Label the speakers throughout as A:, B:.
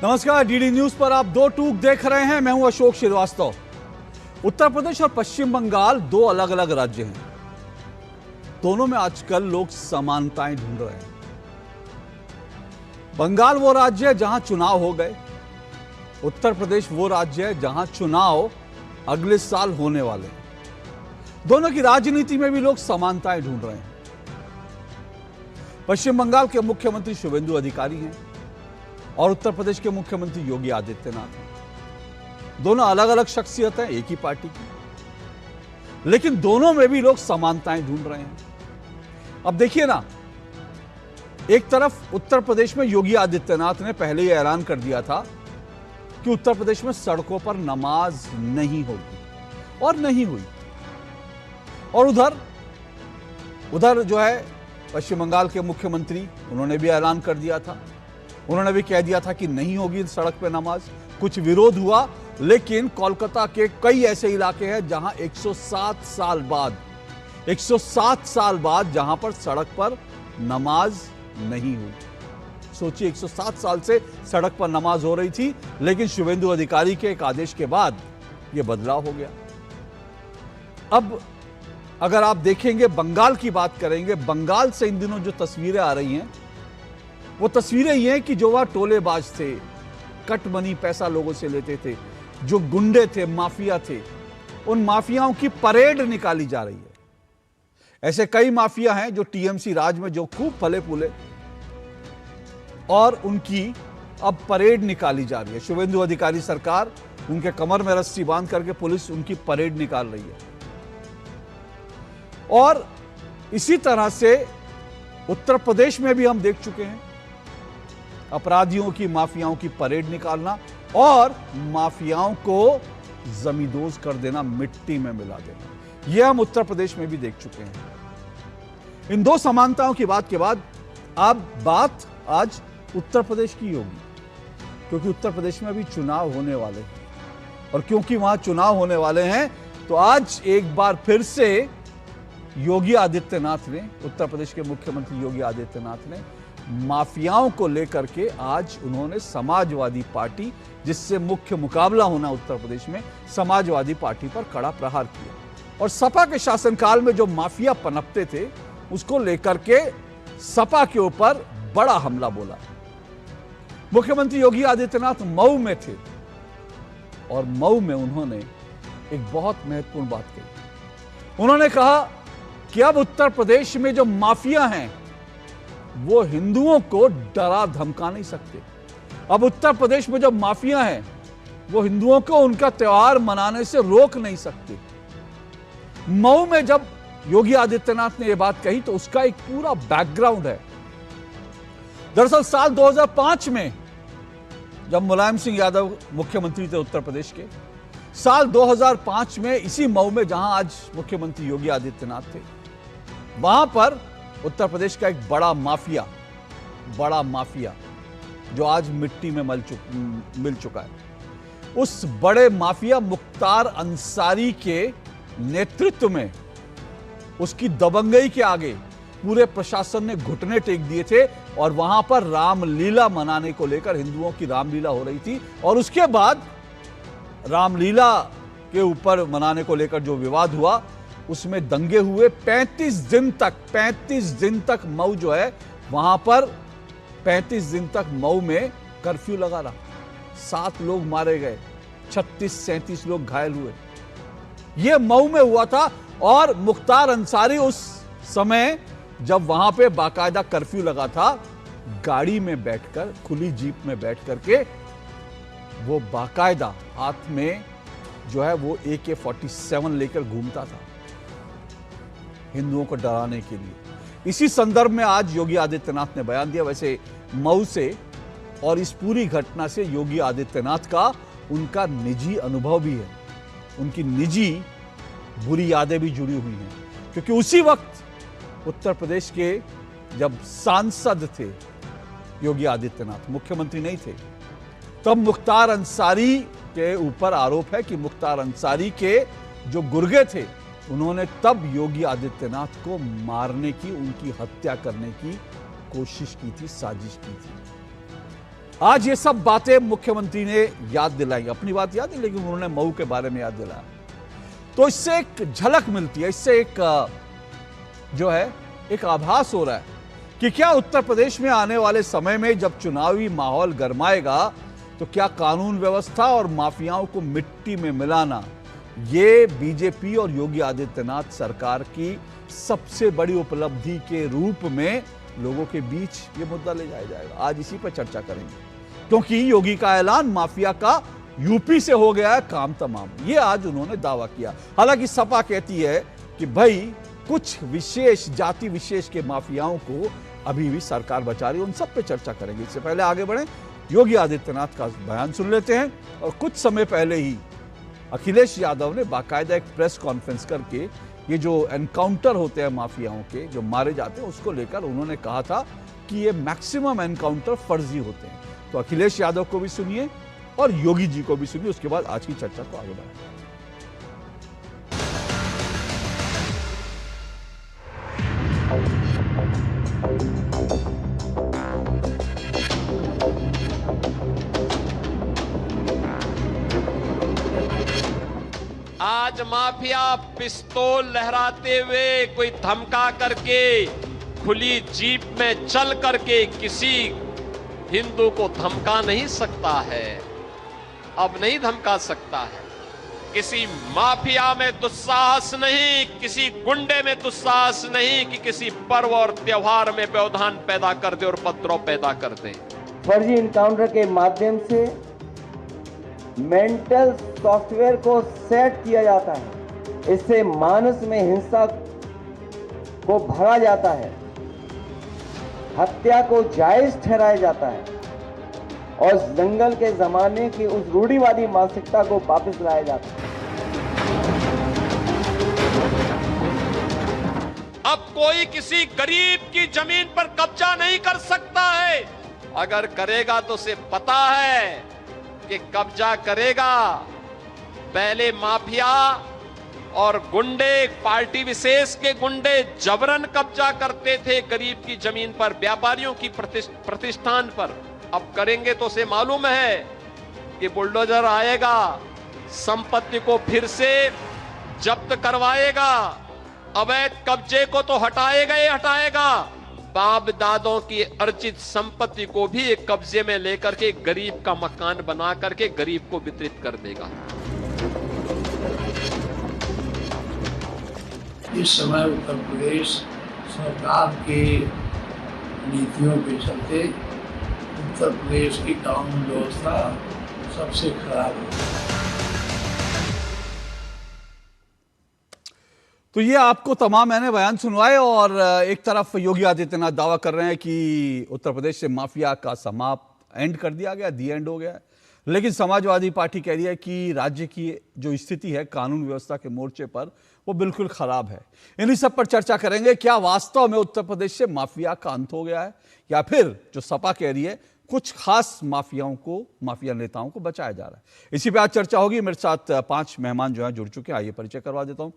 A: नमस्कार, DD news पर आप दो टूक देख रहे हैं। मैं हूं अशोक श्रीवास्तव। उत्तर प्रदेश और पश्चिम बंगाल दो अलग अलग राज्य हैं। दोनों में आजकल लोग समानताएं ढूंढ रहे हैं। बंगाल वो राज्य है जहां चुनाव हो गए, उत्तर प्रदेश वो राज्य है जहां चुनाव अगले साल होने वाले हैं। दोनों की राजनीति में भी लोग समानताएं ढूंढ रहे हैं। पश्चिम बंगाल के मुख्यमंत्री शुवेंदु अधिकारी हैं और उत्तर प्रदेश के मुख्यमंत्री योगी आदित्यनाथ हैं। दोनों अलग अलग शख्सियत हैं एक ही पार्टी की, लेकिन दोनों में भी लोग समानताएं ढूंढ रहे हैं। अब देखिए ना, एक तरफ उत्तर प्रदेश में योगी आदित्यनाथ ने पहले ही ऐलान कर दिया था कि उत्तर प्रदेश में सड़कों पर नमाज नहीं होगी, और नहीं हुई। और उधर जो है पश्चिम बंगाल के मुख्यमंत्री, उन्होंने भी ऐलान कर दिया था, उन्होंने भी कह दिया था कि नहीं होगी सड़क पे नमाज। कुछ विरोध हुआ, लेकिन कोलकाता के कई ऐसे इलाके हैं जहां 107 साल बाद जहां पर सड़क पर नमाज नहीं हुई। सोचिए, 107 साल से सड़क पर नमाज हो रही थी, लेकिन शुवेंदु अधिकारी के एक आदेश के बाद यह बदलाव हो गया। अब अगर आप देखेंगे, बंगाल की बात करेंगे, बंगाल से इन दिनों जो तस्वीरें आ रही हैं, वो तस्वीरें ये हैं कि जो वहां टोलेबाज थे, कट मनी पैसा लोगों से लेते थे, जो गुंडे थे, माफिया थे, उन माफियाओं की परेड निकाली जा रही है। ऐसे कई माफिया हैं जो टीएमसी राज में जो खूब फले फूले, और उनकी अब परेड निकाली जा रही है। शुवेंदु अधिकारी सरकार, उनके कमर में रस्सी बांध करके पुलिस उनकी परेड निकाल रही है। और इसी तरह से उत्तर प्रदेश में भी हम देख चुके हैं अपराधियों की, माफियाओं की परेड निकालना और माफियाओं को जमींदोज कर देना, मिट्टी में मिला देना। यह हम उत्तर प्रदेश में भी देख चुके हैं। इन दो समानताओं की बात के बाद अब बात आज उत्तर प्रदेश की होगी, क्योंकि उत्तर प्रदेश में अभी चुनाव होने वाले हैं। और क्योंकि वहां चुनाव होने वाले हैं, तो आज एक बार फिर से योगी आदित्यनाथ ने, उत्तर प्रदेश के मुख्यमंत्री योगी आदित्यनाथ ने माफियाओं को लेकर के आज उन्होंने समाजवादी पार्टी, जिससे मुख्य मुकाबला होना उत्तर प्रदेश में, समाजवादी पार्टी पर कड़ा प्रहार किया। और सपा के शासनकाल में जो माफिया पनपते थे, उसको लेकर के सपा के ऊपर बड़ा हमला बोला। मुख्यमंत्री योगी आदित्यनाथ मऊ में थे और मऊ में उन्होंने एक बहुत महत्वपूर्ण बात कही। उन्होंने कहा कि अब उत्तर प्रदेश में जो माफिया हैं, वो हिंदुओं को डरा धमका नहीं सकते। अब उत्तर प्रदेश में जो माफिया हैं, वो हिंदुओं को उनका त्योहार मनाने से रोक नहीं सकते। मऊ में जब योगी आदित्यनाथ ने यह बात कही, तो उसका एक पूरा बैकग्राउंड है। दरअसल साल 2005 में जब मुलायम सिंह यादव मुख्यमंत्री थे उत्तर प्रदेश के, साल 2005 में इसी मऊ में, जहां आज मुख्यमंत्री योगी आदित्यनाथ थे, वहां पर उत्तर प्रदेश का एक बड़ा माफिया जो आज मिट्टी में मिल चुका है, उस बड़े माफिया मुख्तार अंसारी के नेतृत्व में, उसकी दबंगई के आगे पूरे प्रशासन ने घुटने टेक दिए थे। और वहां पर रामलीला मनाने को लेकर, हिंदुओं की रामलीला हो रही थी, और उसके बाद रामलीला के ऊपर मनाने को लेकर जो विवाद हुआ, उसमें दंगे हुए। 35 दिन तक मऊ जो है, वहां पर 35 दिन तक मऊ में कर्फ्यू लगा रहा। 7 लोग मारे गए, 36-37 लोग घायल हुए। यह मऊ में हुआ था। और मुख्तार अंसारी उस समय, जब वहां पे बाकायदा कर्फ्यू लगा था, गाड़ी में बैठकर, खुली जीप में बैठ करके, वो बाकायदा हाथ में जो है वो AK-47 लेकर घूमता था, हिंदुओं को डराने के लिए। इसी संदर्भ में आज योगी आदित्यनाथ ने बयान दिया। वैसे मऊ से और इस पूरी घटना से योगी आदित्यनाथ का, उनका निजी अनुभव भी है, उनकी निजी बुरी यादें भी जुड़ी हुई हैं। क्योंकि उसी वक्त उत्तर प्रदेश के जब सांसद थे योगी आदित्यनाथ, मुख्यमंत्री नहीं थे, तब मुख्तार अंसारी के ऊपर आरोप है कि मुख्तार अंसारी के जो गुर्गे थे, उन्होंने तब योगी आदित्यनाथ को मारने की, उनकी हत्या करने की कोशिश की थी, साजिश की थी। आज ये सब बातें मुख्यमंत्री ने याद दिलाई। अपनी बात याद नहीं, लेकिन उन्होंने मऊ के बारे में याद दिलाया। तो इससे एक झलक मिलती है, इससे एक जो है एक आभास हो रहा है कि क्या उत्तर प्रदेश में आने वाले समय में जब चुनावी माहौल गरमाएगा तो क्या कानून व्यवस्था और माफियाओं को मिट्टी में मिलाना ये बीजेपी और योगी आदित्यनाथ सरकार की सबसे बड़ी उपलब्धि के रूप में लोगों के बीच ये मुद्दा ले जाया जाएगा। आज इसी पर चर्चा करेंगे, क्योंकि योगी का ऐलान माफिया का यूपी से हो गया है काम तमाम, ये आज उन्होंने दावा किया। हालांकि सपा कहती है कि भाई कुछ विशेष जाति विशेष के माफियाओं को अभी भी सरकार बचा रही है। उन सब पे चर्चा करेंगे। इससे पहले आगे बढ़े, योगी आदित्यनाथ का बयान सुन लेते हैं। और कुछ समय पहले ही अखिलेश यादव ने बाकायदा एक प्रेस कॉन्फ्रेंस करके ये जो एनकाउंटर होते हैं माफियाओं के, जो मारे जाते हैं, उसको लेकर उन्होंने कहा था कि ये मैक्सिमम एनकाउंटर फर्जी होते हैं। तो अखिलेश यादव को भी सुनिए और योगी जी को भी सुनिए, उसके बाद आज की चर्चा को आगे बढ़ाएं।
B: आज माफिया पिस्तौल लहराते हुए कोई धमका करके खुली जीप में चल करके किसी हिंदू को धमका नहीं सकता है, अब नहीं धमका सकता है। किसी माफिया में दुस्साहस नहीं, किसी गुंडे में दुस्साहस नहीं कि किसी पर्व और त्योहार में व्यवधान पैदा कर दे और उपद्रव पैदा कर दे।
C: फर्जी इनकाउंटर के माध्यम से मेंटल सॉफ्टवेयर को सेट किया जाता है, इससे मानस में हिंसा को भरा जाता है, हत्या को जायज ठहराया जाता है और दंगल के जमाने की उस रूढ़िवादी मानसिकता को वापस लाया जाता है।
B: अब कोई किसी गरीब की जमीन पर कब्जा नहीं कर सकता है। अगर करेगा तो उसे पता है कि कब्जा करेगा। पहले माफिया और गुंडे, पार्टी विशेष के गुंडे जबरन कब्जा करते थे गरीब की जमीन पर, व्यापारियों की प्रतिष्ठान पर। अब करेंगे तो उसे मालूम है कि बुलडोजर आएगा, संपत्ति को फिर से जब्त करवाएगा, अवैध कब्जे को तो हटाएगा ही हटाएगा, बाप दादों की अर्जित संपत्ति को भी एक कब्जे में लेकर के गरीब का मकान बना करके गरीब को वितरित कर देगा।
D: इस समय उत्तर प्रदेश सरकार के नीतियों के चलते उत्तर प्रदेश की कानून व्यवस्था सबसे खराब है।
A: तो ये आपको तमाम मैंने बयान सुनवाए और एक तरफ योगी आदित्यनाथ दावा कर रहे हैं कि उत्तर प्रदेश से माफिया का समाप्त एंड कर दिया गया, दी एंड हो गया है। लेकिन समाजवादी पार्टी कह रही है कि राज्य की जो स्थिति है कानून व्यवस्था के मोर्चे पर वो बिल्कुल खराब है। इन्हीं सब पर चर्चा करेंगे। क्या वास्तव में उत्तर प्रदेश से माफिया का अंत हो गया है या फिर जो सपा कह रही है कुछ खास माफियाओं को, माफिया नेताओं को बचाया जा रहा है। इसी पे आज चर्चा होगी। मेरे साथ 5 मेहमान जो हैं जुड़ चुके हैं। आइए परिचय करवा देता हूं।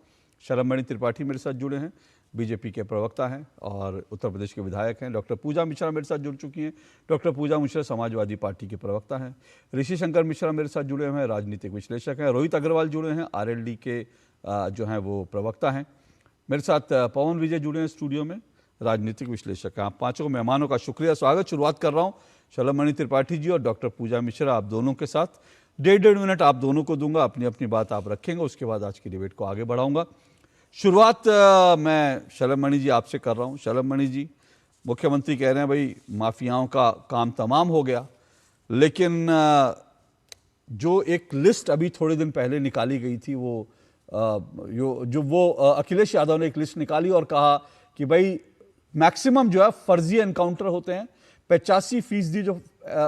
A: शलभमणि त्रिपाठी मेरे साथ जुड़े हैं, बीजेपी के प्रवक्ता हैं और उत्तर प्रदेश के विधायक हैं। डॉक्टर पूजा मिश्रा मेरे साथ जुड़ चुकी हैं। डॉक्टर पूजा मिश्रा समाजवादी पार्टी के प्रवक्ता हैं। ऋषि शंकर मिश्रा मेरे साथ जुड़े हुए हैं, राजनीतिक विश्लेषक हैं। रोहित अग्रवाल जुड़े हैं, आरएलडी के जो हैं वो प्रवक्ता हैं। मेरे साथ पवन विजय जुड़े हैं स्टूडियो में, राजनीतिक विश्लेषक हैं। आप पाँचों मेहमानों का शुक्रिया, स्वागत। शुरुआत कर रहा हूँ शलभमणि त्रिपाठी जी और डॉक्टर पूजा मिश्रा, आप दोनों के साथ 1.5 मिनट आप दोनों को दूंगा, अपनी अपनी बात आप रखेंगे, उसके बाद आज की डिबेट को आगे बढ़ाऊंगा। शुरुआत मैं शलभमणि जी आपसे कर रहा हूं। शलभमणि जी, मुख्यमंत्री कह रहे हैं भाई माफियाओं का काम तमाम हो गया, लेकिन जो एक लिस्ट अभी थोड़े दिन पहले निकाली गई थी वो अखिलेश यादव ने एक लिस्ट निकाली और कहा कि भाई मैक्सिमम जो है फर्जी एनकाउंटर होते हैं, 85% जो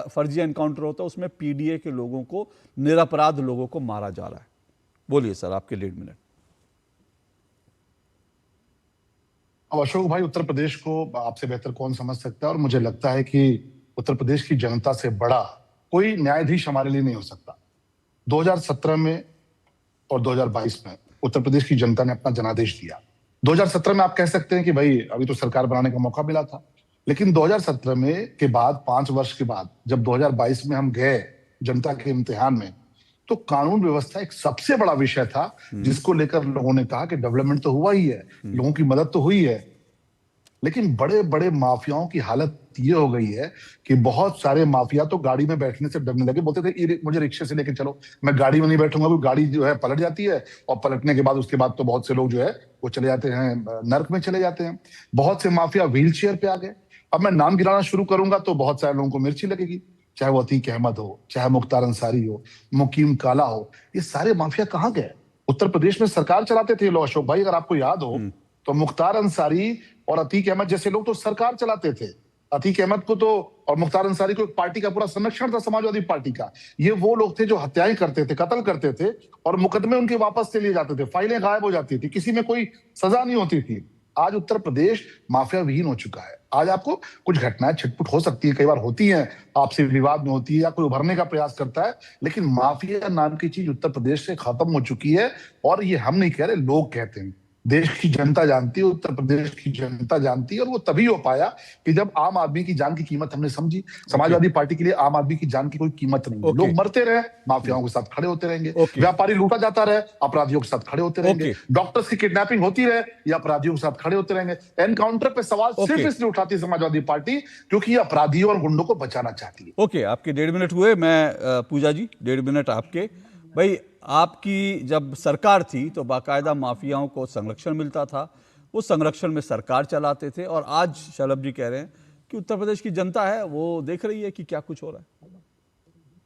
A: फर्जी एनकाउंटर होता है उसमें पीडीए के लोगों को, निरपराध लोगों को मारा जा रहा है। बोलिए सर, आपके 1.5 मिनट।
E: अब अशोक भाई, उत्तर प्रदेश को आपसे बेहतर कौन समझ सकता है, और मुझे लगता है कि उत्तर प्रदेश की जनता से बड़ा कोई न्यायाधीश हमारे लिए नहीं हो सकता। 2017 में और 2022 में उत्तर प्रदेश की जनता ने अपना जनादेश दिया। 2017 में आप कह सकते हैं कि भाई अभी तो सरकार बनाने का मौका मिला था, लेकिन 2017 में के बाद 5 वर्ष के बाद जब 2022 में हम गए जनता के इम्तिहान में, तो कानून व्यवस्था एक सबसे बड़ा विषय था जिसको लेकर लोगों ने कहा कि डेवलपमेंट तो हुआ ही है, लोगों की मदद तो हुई है, लेकिन बड़े बड़े माफियाओं की हालत ये हो गई है कि बहुत सारे माफिया तो गाड़ी में बैठने से डरने लगे। बोलते थे मुझे रिक्शे से लेके चलो, मैं गाड़ी में नहीं बैठूंगा, क्योंकि गाड़ी जो है पलट जाती है और पलटने के बाद उसके बाद तो बहुत से लोग जो है वो चले जाते हैं, नर्क में चले जाते हैं। बहुत से माफिया व्हील चेयर पे आ गए। अब मैं नाम गिनाना शुरू करूंगा तो बहुत सारे लोगों को मिर्ची लगेगी, चाहे वो अतीक अहमद हो, चाहे मुख्तार अंसारी हो, मुकीम काला हो, ये सारे माफिया कहाँ गए? उत्तर प्रदेश में सरकार चलाते थे लोग अशोक भाई, अगर आपको याद हो तो मुख्तार अंसारी और अतीक अहमद जैसे लोग तो सरकार चलाते थे। अतीक अहमद को तो और मुख्तार अंसारी को एक पार्टी का पूरा संरक्षण था, समाजवादी पार्टी का। ये वो लोग थे जो हत्याएं करते थे, कत्ल करते थे और मुकदमे उनके वापस से लिए जाते थे, फाइलें गायब हो जाती थी, किसी में कोई सजा नहीं होती थी। आज उत्तर प्रदेश माफिया विहीन हो चुका है। आज आपको कुछ घटनाएं छिटपुट हो सकती है, कई बार होती हैं, आपसे विवाद में होती है या कोई उभरने का प्रयास करता है, लेकिन माफिया नाम की चीज उत्तर प्रदेश से खत्म हो चुकी है। और ये हम नहीं कह रहे, लोग कहते हैं, देश की जनता जानती है, उत्तर प्रदेश की जनता जानती है। और वो तभी हो पाया कि जब आम आदमी की जान की कीमत हमने समझी। समाजवादी पार्टी के लिए आम आदमी की जान की कोई कीमत नहीं है। लोग मरते रहे, माफियाओं के साथ खड़े होते रहेंगे, व्यापारी लूटा जाता रहे, अपराधियों के साथ खड़े होते रहेंगे, डॉक्टर्स की किडनैपिंग होती रहे या अपराधियों के साथ खड़े होते रहेंगे। एनकाउंटर पे सवाल सिर्फ इसलिए उठाती है समाजवादी पार्टी क्योंकि अपराधियों और गुंडों को बचाना चाहती है।
A: ओके, आपके 1.5 मिनट हुए। मैं पूजा जी 1.5 मिनट आपके। भाई, आपकी जब सरकार थी तो बाकायदा माफियाओं को संरक्षण मिलता था, वो संरक्षण में सरकार चलाते थे, और आज शलभ जी कह रहे हैं कि उत्तर प्रदेश की जनता है वो देख रही है कि क्या कुछ हो रहा है।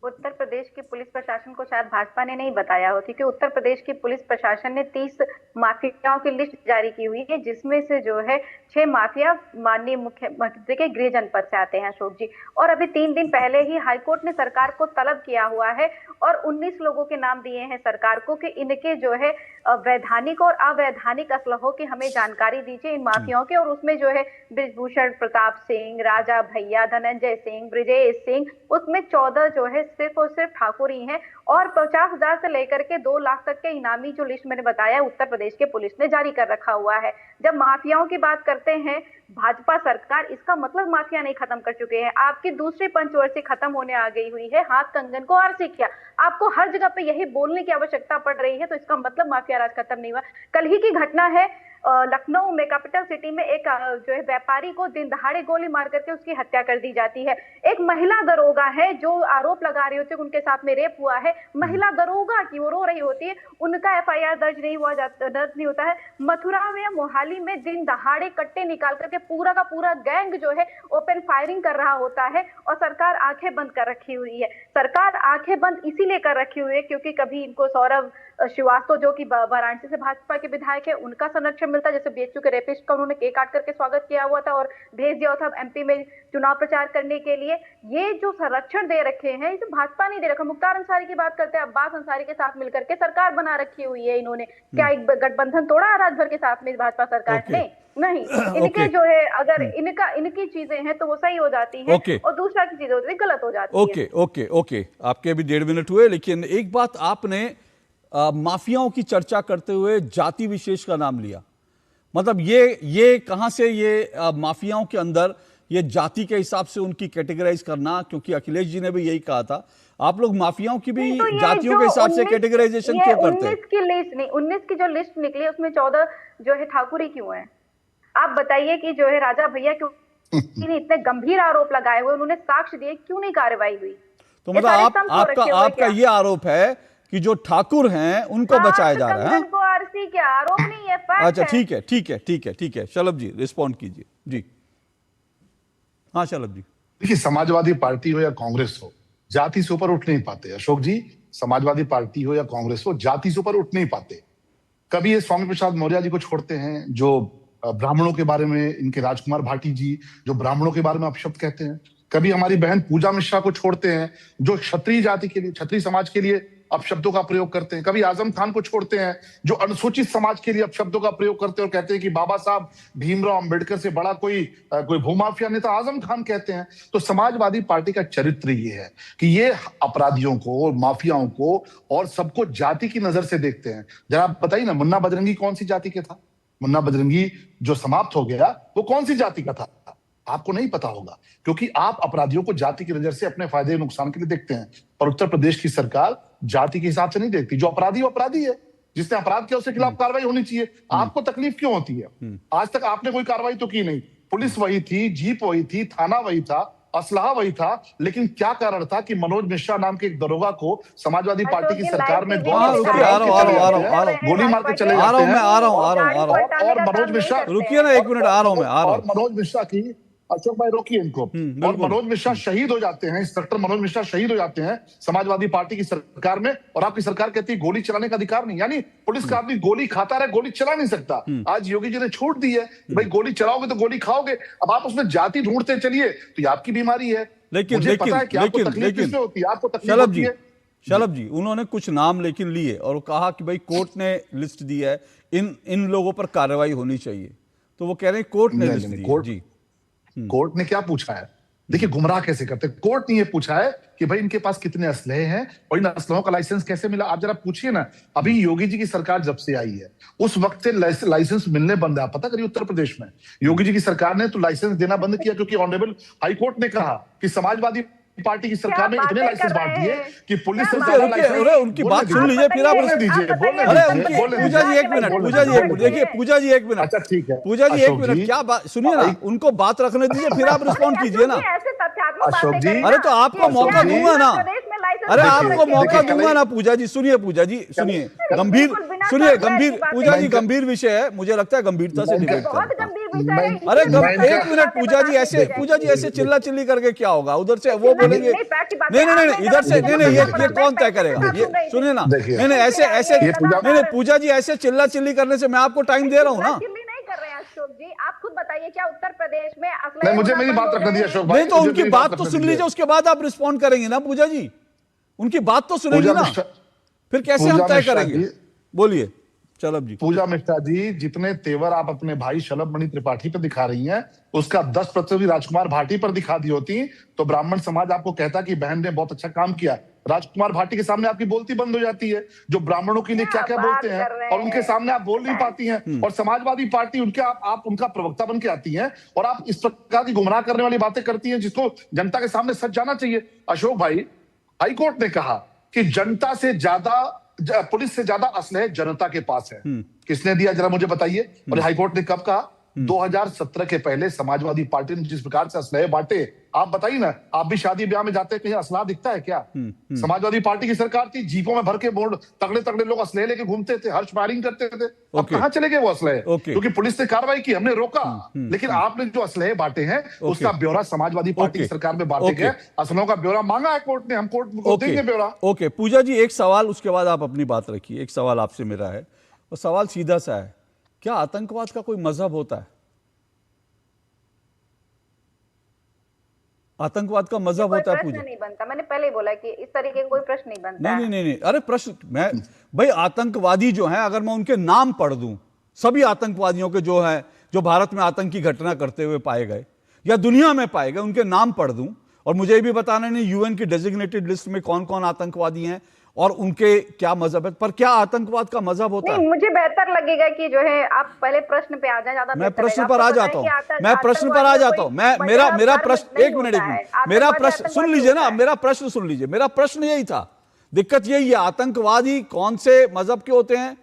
F: उत्तर प्रदेश की पुलिस प्रशासन को शायद भाजपा ने नहीं बताया हो, क्योंकि उत्तर प्रदेश की पुलिस प्रशासन ने 30 माफियाओं की लिस्ट जारी की हुई है, जिसमें से जो है 6 माफिया माननीय मुख्यमंत्री के गृह जनपद से आते हैं अशोक जी। और अभी 3 दिन पहले ही हाईकोर्ट ने सरकार को तलब किया हुआ है और 19 लोगों के नाम दिए हैं सरकार को कि इनके जो है वैधानिक और अवैधानिक असलहों की हमें जानकारी दीजिए इन माफियाओं के। और उसमें जो है बृजभूषण प्रताप सिंह, राजा भैया, धनंजय सिंह, ब्रिजेश सिंह, उसमें 14 जो है सिर्फ और सिर्फ ठाकुर ही हैं। और 50,000 से लेकर के 2 लाख तक के इनामी जो लिस्ट मैंने बताया उत्तर प्रदेश के पुलिस ने जारी कर रखा हुआ है। जब माफियाओं की बात करते हैं भाजपा सरकार, इसका मतलब माफिया नहीं खत्म कर चुके हैं। आपकी दूसरी पंचवर्षीय खत्म होने आ गई हुई है, हाथ कंगन को आरसी किया। आपको हर जगह पे यही बोलने की आवश्यकता पड़ रही है, तो इसका मतलब माफिया राज खत्म नहीं हुआ। कल ही की घटना है, लखनऊ में, कैपिटल सिटी में, एक जो है व्यापारी को दिन दहाड़े गोली मार करके उसकी हत्या कर दी जाती है। एक महिला दरोगा है जो आरोप लगा रही होती है उनके साथ में रेप हुआ है, महिला दरोगा की वो रो रही होती है, उनका एफआईआर दर्ज नहीं होता है। मथुरा में, मोहाली में दिन दहाड़े कट्टे निकाल करके पूरा का पूरा गैंग जो है ओपन फायरिंग कर रहा होता है और सरकार आंखें बंद कर रखी हुई है। सरकार आंखें बंद इसीलिए कर रखी हुई है क्योंकि कभी इनको सौरभ श्रीवास्तव जो कि वाराणसी से भाजपा के विधायक है उनका संरक्षण मिलता, जैसे बीएचयू के रेपिस्ट का उन्होंने केक काट करके स्वागत किया हुआ था और भेज दिया था एमपी में चुनाव प्रचार करने के लिए। ये जो संरक्षण दे रखे हैं इसे भाजपा नहीं दे रखा। मुख्तार अंसारी की बात करते हैं, अब्बास अंसारी के साथ मिलकर के सरकार बना रखी हुई है इन्होंने। क्या एक गठबंधन तोड़ा राज भर के साथ में भाजपा सरकार ने? नहीं। इनके जो है अगर इनकी चीजें हैं तो वो सही हो जाती है और दूसरा की चीजें होती है गलत हो जाती है।
A: ओके, आपके अभी 1.5 मिनट हुए, लेकिन एक बात आपने माफियाओं की चर्चा करते हुए जाति विशेष का नाम लिया। मतलब ये कहां से ये माफियाओं के अंदर ये जाति के हिसाब से उनकी कैटेगराइज करना, क्योंकि अखिलेश जी ने भी यही कहा था, आप लोग माफियाओं की भी तो जातियों के हिसाब से कैटेगराइजेशन क्यों करते हैं?
F: 19 की लिस्ट नहीं, 19 की जो लिस्ट निकली उसमें 14 जो है ठाकुर ही क्यों है? आप बताइए कि जो है राजा भैया क्यों इतने गंभीर आरोप लगाए हुए, उन्होंने साक्ष्य दिए, क्यों नहीं कार्रवाई हुई?
A: तो मतलब आपका ये आरोप है कि जो ठाकुर हैं उनको बचाया जा रहा है?
F: आरसी क्या आरोप नहीं है, फैक्ट
A: अच्छा, ठीक है। शलभ जी रिस्पॉन्ड कीजिए जी। हाँ शलभ जी।
E: देखिए, समाजवादी पार्टी हो या कांग्रेस हो, जाति से ऊपर उठ नहीं पाते अशोक जी। समाजवादी पार्टी हो या कांग्रेस हो, जाति से ऊपर उठ नहीं पाते। कभी ये स्वामी प्रसाद मौर्य जी को छोड़ते हैं जो ब्राह्मणों के बारे में, इनके राजकुमार भाटी जी जो ब्राह्मणों के बारे में अपशब्द कहते हैं। कभी हमारी बहन पूजा मिश्रा को छोड़ते हैं जो क्षत्रिय जाति के लिए, क्षत्रिय समाज के लिए अपशब्दों का प्रयोग करते हैं। कभी आजम खान को छोड़ते हैं जो अनुसूचित समाज के लिए अपशब्दों का प्रयोग करते हैं और कहते हैं कि बाबा साहब भीमराव अंबेडकर से बड़ा कोई भूमाफिया नेता आजम खान कहते हैं। तो समाजवादी पार्टी का चरित्र ये है कि ये अपराधियों को, माफियाओं को और सबको जाति की नजर से देखते हैं। जरा आप बताइए ना, मुन्ना बजरंगी कौन सी जाति के था? मुन्ना बजरंगी जो समाप्त हो गया वो कौन सी जाति का था? आपको नहीं पता होगा, क्योंकि आप अपराधियों को जाति की नजर से अपने फायदे नुकसान के लिए देखते हैं। पर उत्तर प्रदेश की सरकार जाति के हिसाब से नहीं देखती। जो अपराधी वो अपराधी है, जिसने अपराध किया उसके खिलाफ कार्रवाई होनी चाहिए। आपको तकलीफ क्यों होती है? आज तक आपने कोई कार्रवाई तो की नहीं। पुलिस वही थी, जीप वही थी, थाना वही था, असलहा वही था, लेकिन क्या कारण था कि मनोज मिश्रा नाम के एक दरोगा को समाजवादी पार्टी की सरकार में गोली मार के चले जाते हैं। और मनोज मिश्रा,
A: रुकिए ना एक मिनट, आ रहा हूं मैं, आ रहा
E: और
A: हूं।
E: मनोज मिश्रा की, अशोक भाई रोकिए इनको। और मनोज मिश्रा शहीद हो जाते हैं, इंस्पेक्टर मनोज मिश्रा शहीद हो जाते हैं समाजवादी पार्टी की सरकार में, और आपकी सरकार कहती है गोली चलाने का अधिकार नहीं। यानी पुलिस का आदमी गोली खाता रहे, गोली चला नहीं सकता। आज योगी जी ने छूट दी है, भाई गोली चलाओगे तो गोली खाओगे। अब आप उसमें जाति ढूंढते चलिए तो ये आपकी बीमारी है।
A: लेकिन
E: मुझे पता है कि आपको तकलीफ किसमें होती है, आपको तकलीफ होती है।
A: शलभ जी, उन्होंने कुछ नाम लेकिन लिए और कहा कि भाई कोर्ट ने लिस्ट दी है, इन लोगों पर कार्रवाई होनी चाहिए। तो वो कह रहे हैं कोर्ट ने लिस्ट दी है। जी,
E: कोर्ट ने क्या पूछा है? देखिए गुमराह कैसे करते हैं। कोर्ट ने ये पूछा है कि भाई इनके पास कितने असलहे हैं और इन असलहों का लाइसेंस कैसे मिला। आप जरा पूछिए ना, अभी योगी जी की सरकार जब से आई है उस वक्त से लाइसेंस मिलने बंद है। आप पता करिए उत्तर प्रदेश में योगी जी की सरकार ने तो लाइसेंस देना बंद किया, क्योंकि ऑनरेबल हाई कोर्ट ने कहा कि समाजवादी पार्टी की सरकार ने इतने लाइसेंस बांट दिए कि पुलिस से ज्यादा लाइसेंस।
A: उनकी बात सुन लीजिए, फिर आप
E: बोलने दीजिए।
A: अरे उनकी पूजा जी एक मिनट, पूजा जी एक मिनट, देखिए पूजा जी एक मिनट,
E: अच्छा ठीक है,
A: पूजा जी एक मिनट, क्या बात सुनिए ना, उनको बात रखने दीजिए, फिर आप रिस्पॉन्ड कीजिए ना।
E: अशोक जी,
A: अरे तो आपको मौका दूंगा ना, अरे आपको मौका दूंगा ना। पूजा जी सुनिए, पूजा जी सुनिए, गंभीर सुनिए, गंभीर पूजा जी गंभीर विषय है, मुझे लगता है गंभीरता से डिबेट करें। अरे एक मिनट पूजा जी ऐसे चिल्ला चिल्ली करके क्या होगा? उधर से वो बोलेंगे नहीं इधर से नहीं, ये कौन तय करेगा? ये सुनिए ना, नहीं ऐसे पूजा जी ऐसे चिल्ला चिल्ली करने से मैं आपको टाइम दे रहा हूँ ना।
F: जी आप खुद बताइए, क्या उत्तर प्रदेश में
E: नहीं, मुझे मेरी बात रखने दीजिए अशोक भाई।
A: नहीं तो उनकी बात तो सुन लीजिए, उसके बाद आप रिस्पॉन्ड करेंगे ना। पूजा जी उनकी बात तो सुनेंगे ना, फिर कैसे हम तय करेंगे? बोलिए शलभ जी।
E: पूजा मिश्रा जी, जितने तेवर आप अपने भाई शलभ मणि त्रिपाठी पर दिखा रही हैं, उसका 10% भी राजकुमार भाटी पर दिखा दी होती तो ब्राह्मण समाज आपको कहता कि बहन ने बहुत अच्छा काम किया। राजकुमार भाटी के सामने आपकी बोलती बंद हो जाती है, जो ब्राह्मणों के लिए क्या क्या बोलते हैं, और उनके सामने आप बोल नहीं पाती हैं। और समाजवादी पार्टी उनके आप उनका प्रवक्ता बन के आती हैं और आप इस प्रकार की गुमराह करने वाली बातें करती हैं, जिसको जनता के सामने सच जाना चाहिए। अशोक भाई, हाईकोर्ट ने कहा कि जनता से ज्यादा, पुलिस से ज्यादा असलहे जनता के पास है। किसने दिया जरा मुझे बताइए? और हाईकोर्ट ने कब कहा? 2017 के पहले समाजवादी पार्टी ने जिस प्रकार से असलहे बांटे, आप बताइए ना, आप भी शादी ब्याह में जाते हैं, कहीं असला दिखता है क्या? समाजवादी पार्टी की सरकार थी, जीपों में भर के बोर्ड तगड़े तगड़े लोग असलहे लेके घूमते थे, हर्ष फायरिंग करते थे। अब कहां चले गए वो असलहे? क्योंकि पुलिस ने कार्रवाई की, हमने रोका। लेकिन आपने जो असलहे बांटे हैं उसका ब्यौरा समाजवादी पार्टी की सरकार में बांटे गए। असलों का ब्यौरा मांगा है कोर्ट ने, हम कोर्ट को देंगे ब्यौरा।
A: ओके पूजा जी, एक सवाल, उसके बाद आप अपनी बात रखिए। एक सवाल आपसे मेरा है, और सवाल सीधा सा है, क्या आतंकवाद का कोई मजहब होता है? आतंकवाद का मजहब होता है?
F: प्रश्न नहीं बनता, मैंने पहले ही बोला कि इस तरीके का कोई प्रश्न नहीं बनता।
A: नहीं, अरे प्रश्न, मैं भाई आतंकवादी जो हैं, अगर मैं उनके नाम पढ़ दूं, सभी आतंकवादियों के जो हैं, जो भारत में आतंकी घटना करते हुए पाए गए या दुनिया में पाए गए, उनके नाम पढ़ दूं, और मुझे ये भी बताना नहीं यूएन की डेजिग्नेटेड लिस्ट में कौन कौन आतंकवादी हैं और उनके क्या मजहब है, पर क्या आतंकवाद का मजहब होता है?
F: मुझे बेहतर लगेगा कि जो है आप पहले प्रश्न पे आ जाए, ज्यादा
A: मैं प्रश्न पर आ जाता हूं, मैं प्रश्न पर आ जाता हूं। मेरा प्रश्न, एक मिनट, मेरा प्रश्न सुन लीजिए ना, मेरा प्रश्न सुन लीजिए। मेरा प्रश्न यही था, दिक्कत यही है, आतंकवादी कौन से मजहब के होते हैं?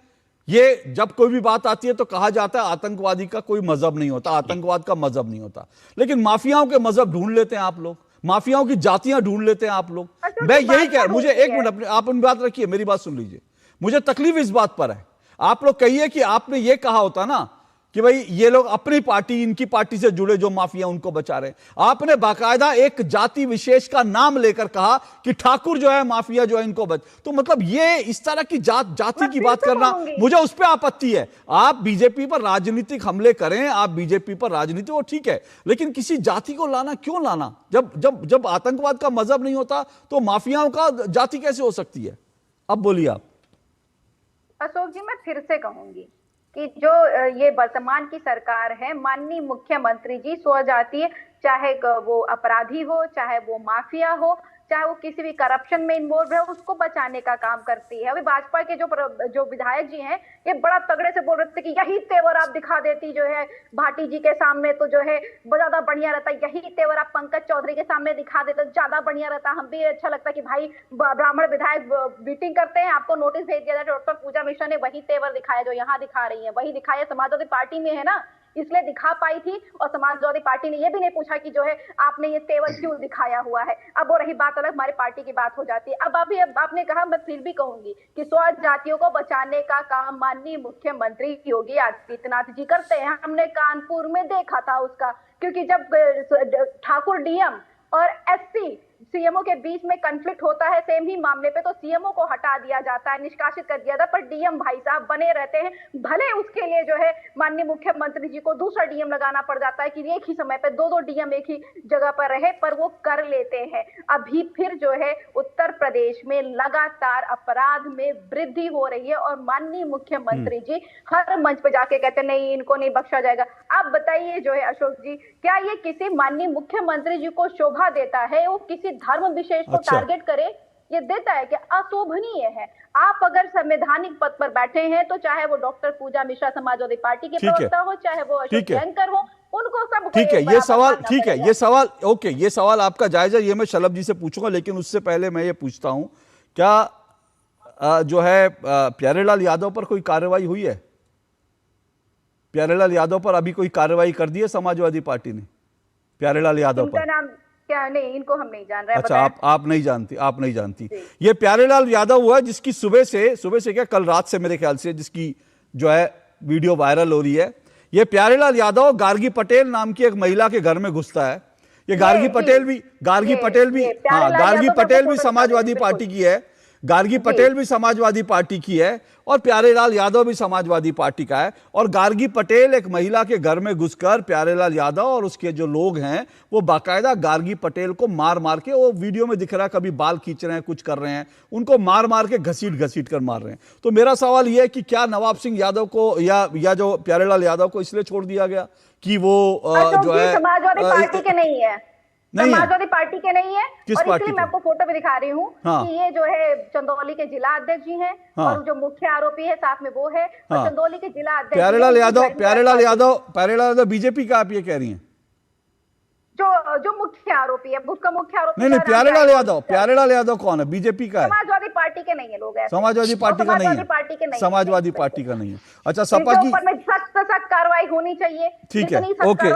A: ये जब कोई भी बात आती है तो कहा जाता है आतंकवादी का कोई मजहब नहीं होता, आतंकवाद का मजहब नहीं होता। लेकिन माफियाओं के मजहब ढूंढ लेते हैं आप लोग, माफियाओं की जातियां ढूंढ लेते हैं आप लोग। मैं यही कह, मुझे एक मिनट, आप उन बात रखिए, मेरी बात सुन लीजिए। मुझे तकलीफ इस बात पर है, आप लोग कहिए कि आपने ये कहा होता ना कि भाई ये लोग अपनी पार्टी, इनकी पार्टी से जुड़े जो माफिया उनको बचा रहे। आपने बाकायदा एक जाति विशेष का नाम लेकर कहा कि ठाकुर जो है माफिया जो है इनको बच, तो मतलब ये इस तरह की जाति की बात करना, मुझे उस पर आपत्ति है। आप बीजेपी पर राजनीतिक हमले करें, आप बीजेपी पर राजनीति, वो ठीक है, लेकिन किसी जाति को लाना क्यों लाना? जब आतंकवाद का मजहब नहीं होता तो माफियाओं का जाति कैसे हो सकती है? अब बोलिए आप।
F: अशोक जी, मैं फिर से कहूंगी कि जो ये वर्तमान की सरकार है, माननीय मुख्यमंत्री जी स्वजातीय, चाहे वो अपराधी हो, चाहे वो माफिया हो, चाहे वो किसी भी करप्शन में इन्वॉल्व है, उसको बचाने का काम करती है। अभी भाजपा के जो विधायक जी हैं, ये बड़ा तगड़े से बोल रहे थे कि यही तेवर आप दिखा देती जो है भाटी जी के सामने तो जो है ज्यादा बढ़िया रहता, यही तेवर आप पंकज चौधरी के सामने दिखा देते तो ज्यादा बढ़िया रहता। हम भी अच्छा लगता कि भाई ब्राह्मण विधायक मीटिंग करते हैं, आपको नोटिस भेज दिया जाए। डॉक्टर पूजा मिश्रा ने वही तेवर दिखाया जो यहाँ दिखा रही है, वही दिखाया। समाजवादी पार्टी में है ना, इसलिए दिखा पाई थी, और समाजवादी पार्टी ने ये भी नहीं पूछा कि जो है आपने ये तेवर क्यों दिखाया हुआ है। अब वो रही बात अलग, हमारी पार्टी की बात हो जाती है। अब आपने कहा, मैं फिर भी कहूंगी कि 16 जातियों को बचाने का काम माननीय मुख्यमंत्री योगी आदित्यनाथ जी करते हैं। हमने कानपुर में देखा था उसका, क्योंकि जब ठाकुर डीएम और एससी सीएमओ के बीच में कॉन्फ्लिक्ट होता है सेम ही मामले पे, तो सीएमओ को हटा दिया जाता है, निष्कासित कर दिया जाता है, पर डीएम भाई साहब बने रहते हैं। भले उसके लिए जो है माननीय मुख्यमंत्री जी को दूसरा डीएम लगाना पड़ जाता है कि एक ही समय पे दो डीएम एक ही जगह पर रहे, पर वो कर लेते हैं। अभी फिर जो है उत्तर प्रदेश में लगातार अपराध में वृद्धि हो रही है, और माननीय मुख्यमंत्री जी हर मंच पे जाके कहते नहीं, इनको नहीं बख्शा जाएगा। आप बताइए जो है अशोक जी, क्या ये किसी माननीय मुख्यमंत्री जी को शोभा देता है? वो किसी धर्म विशेष को टारगेट करे, ये देता है कि अशोभनीय है। आप अगर संवैधानिक पद पर बैठे हैं, तो चाहे वो डॉक्टर पूजा मिश्रा समाजवादी पार्टी के प्रवक्ता हो, चाहे वो अशोक जैनकर हो, उनको सब
A: ठीक है। ये सवाल ठीक है, ये सवाल ओके, ये सवाल आपका जायजा, ये मैं शलभ जी से पूछूंगा। लेकिन उससे पहले मैं ये पूछता हूं, क्या जो है प्यारेलाल यादव पर कोई कार्रवाई हुई है? प्यारेलाल यादव पर अभी कोई कार्रवाई कर दी है समाजवादी पार्टी ने प्यारेलाल यादव पर?
F: नाम क्या? नहीं, इनको हम नहीं जान रहे।
A: अच्छा, आप नहीं जानती, आप नहीं जानती। ये प्यारेलाल यादव हुआ जिसकी सुबह से क्या, कल रात से मेरे ख्याल से, जिसकी जो है वीडियो वायरल हो रही है। ये प्यारेलाल यादव गार्गी पटेल नाम की एक महिला के घर में घुसता है। ये गार्गी पटेल भी समाजवादी पार्टी की है, गार्गी पटेल भी समाजवादी पार्टी की है, और प्यारेलाल यादव भी समाजवादी पार्टी का है। और गार्गी पटेल एक महिला के घर में घुसकर प्यारेलाल यादव और उसके जो लोग हैं वो बाकायदा गार्गी पटेल को मार मार के, वो वीडियो में दिख रहा है, कभी बाल खींच रहे हैं, कुछ कर रहे हैं, उनको मार मार के घसीट कर मार रहे हैं। तो मेरा सवाल यह है कि क्या नवाब सिंह यादव को या जो प्यारेलाल यादव को इसलिए छोड़ दिया गया कि वो जो है
F: समाजवादी पार्टी के नहीं है, समाजवादी पार्टी के नहीं है।
A: किस
F: और
A: पार्टी
F: इसलिए मैं आपको फोटो भी दिखा रही हूँ कि ये जो है चंदौली के जिला अध्यक्ष जी हैं, और जो मुख्य आरोपी है साथ में वो है, और चंदौली के जिला अध्यक्ष
A: प्यारेलाल यादव बीजेपी का, आप ये कह रही हैं?
F: जो मुख्य आरोपी है, उसका मुख्य आरोपी
A: नहीं, प्यारेलाल यादव कौन है? बीजेपी का है?
F: समाजवादी पार्टी के नहीं है लोग,
A: समाजवादी पार्टी का नहीं है, समाजवादी पार्टी का नहीं है। अच्छा, सपा की
F: सख्त कार्रवाई होनी चाहिए।
A: ठीक है,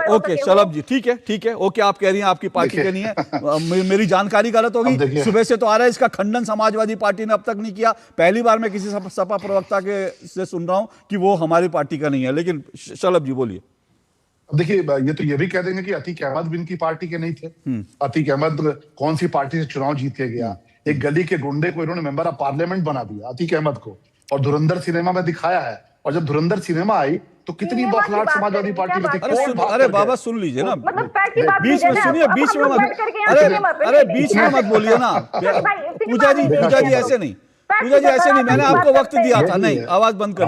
A: ओके शलभ जी, ठीक है, ओके, आप कह रही हैं आपकी पार्टी के नहीं है। मेरी जानकारी गलत होगी, सुबह से तो आ रहा है इसका खंडन समाजवादी पार्टी ने अब तक नहीं किया। पहली बार मैं किसी सपा प्रवक्ता से सुन रहा हूं कि वो हमारी पार्टी का नहीं है। लेकिन शलभ जी बोलिए।
E: अब देखिए, ये तो ये भी कह देंगे कि अतीक अहमद भी इनकी पार्टी के नहीं थे। अतीक अहमद कौन सी पार्टी से चुनाव जीत के गया? एक गली के गुंडे को इन्होंने मेंबर ऑफ पार्लियामेंट बना दिया, अतीक अहमद को, और धुरंधर सिनेमा में दिखाया है। और जब धुरंधर सिनेमा आई तो कितनी बौखलाहट समाजवादी पार्टी में थी।
A: अरे बाबा सुन लीजिए ना,
F: बीच में
A: सुनिए, बीच में मत बोलिए ना पूजा जी, ऐसे नहीं, मैंने आपको वक्त दिया था। नहीं, आवाज बंद कर,